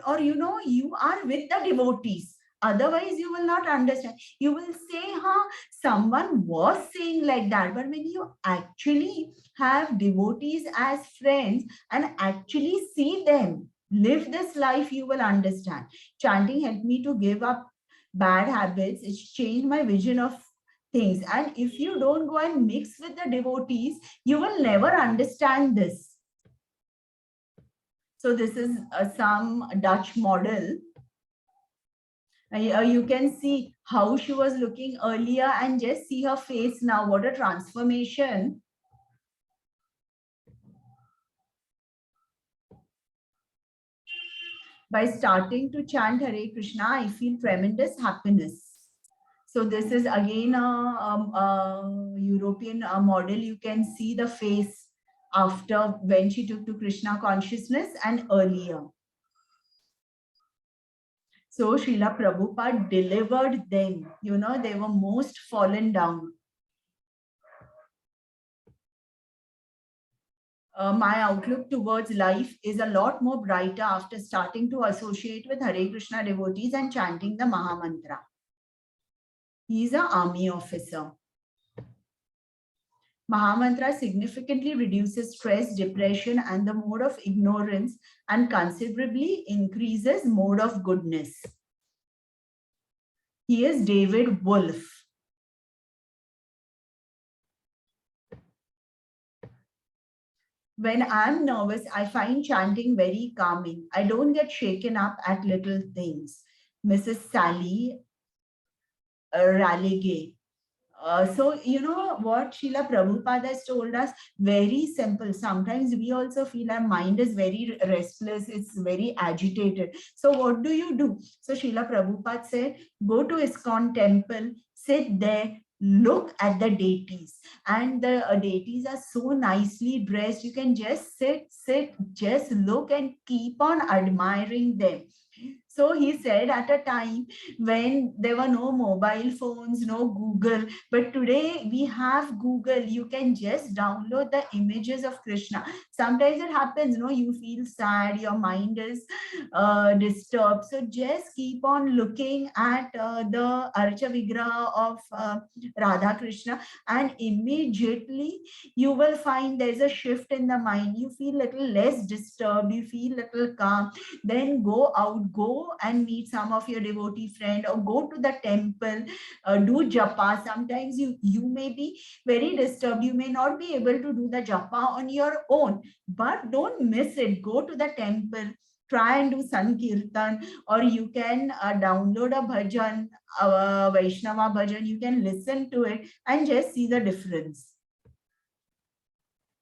Speaker 1: or you know, you are with the devotees. Otherwise, you will not understand. You will say, huh, someone was saying like that. But when you actually have devotees as friends and actually see them live this life, you will understand. Chanting helped me to give up bad habits. It's changed my vision of things. And if you don't go and mix with the devotees, you will never understand this. So this is some Dutch model. You can see how she was looking earlier and just see her face now. What a transformation. By starting to chant Hare Krishna, I feel tremendous happiness. So this is again a European model. You can see the face after when she took to Krishna consciousness and earlier. So Srila Prabhupada delivered them. You know, they were most fallen down. My outlook towards life is a lot more brighter after starting to associate with Hare Krishna devotees and chanting the Maha Mantra. He is an army officer. Maha Mantra significantly reduces stress, depression, and the mode of ignorance, and considerably increases mode of goodness. He is David Wolf. When I'm nervous, I find chanting very calming. I don't get shaken up at little things. Mrs. Sally Raligay. So, you know what Srila Prabhupada has told us? Very simple. Sometimes we also feel our mind is very restless. It's very agitated. So what do? So Srila Prabhupada said, go to ISKCON temple, sit there, look at the deities. And the deities are so nicely dressed. You can just sit, just look and keep on admiring them. So he said at a time when there were no mobile phones, no Google, but today we have Google. You can just download the images of Krishna. Sometimes it happens, you feel sad, your mind is disturbed. So just keep on looking at the Archa Vigraha of Radha Krishna, and immediately you will find there's a shift in the mind. You feel little less disturbed, you feel little calm. Then go out, go and meet some of your devotee friend, or go to the temple, do japa. Sometimes you may be very disturbed, you may not be able to do the japa on your own, but don't miss it. Go to the temple, try and do Sankirtan, or you can download a bhajan, Vaishnava bhajan, you can listen to it and just see the difference.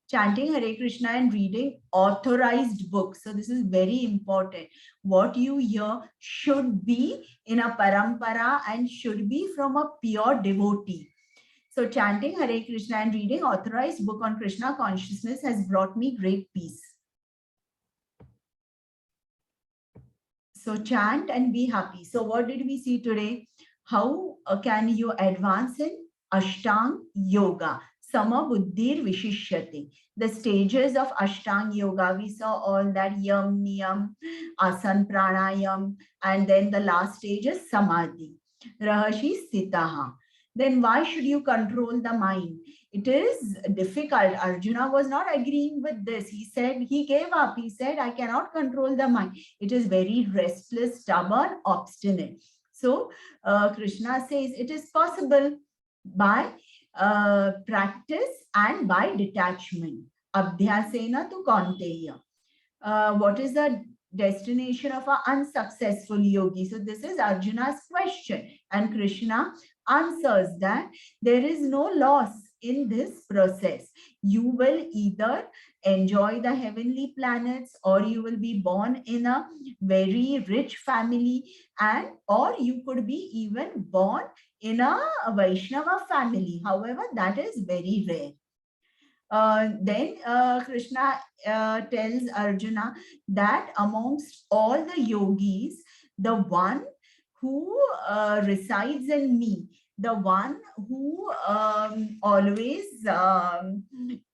Speaker 1: Chanting Hare Krishna and reading authorized books. So this is very important. What you hear should be in a parampara and should be from a pure devotee. So chanting Hare Krishna and reading authorized book on Krishna consciousness has brought me great peace. So chant and be happy. So what did we see today? How can you advance in Ashtanga Yoga? Sama Buddhir Vishishyate. The stages of Ashtanga Yoga, we saw all that Yam, Niyam, Asan, Pranayam, and then the last stage is Samadhi. Rahashi Sitaha. Then why should you control the mind? It is difficult. Arjuna was not agreeing with this. He said, he gave up. He said, I cannot control the mind. It is very restless, stubborn, obstinate. So Krishna says it is possible by practice and by detachment. Abhyasena tu Kaunteya. What is the destination of an unsuccessful yogi? So this is Arjuna's question, and Krishna answers that there is no loss in this process. You will either enjoy the heavenly planets, or you will be born in a very rich family, and or you could be even born in a Vaishnava family. However, that is very rare. Then Krishna tells Arjuna that amongst all the yogis, the one who resides in me, the one who always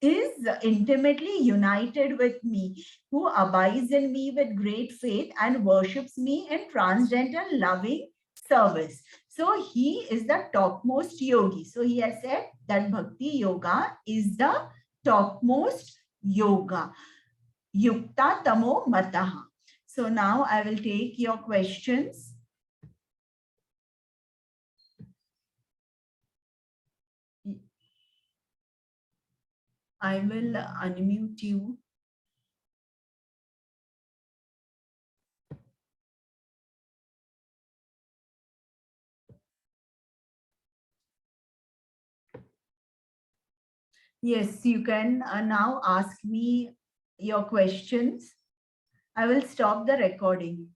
Speaker 1: is intimately united with me, who abides in me with great faith and worships me in transcendental loving service. So he is the topmost yogi. So he has said that Bhakti Yoga is the topmost yoga. Yukta Tamo Mataha. So now I will take your questions. I will unmute you. Yes, you can now ask me your questions. I will stop the recording.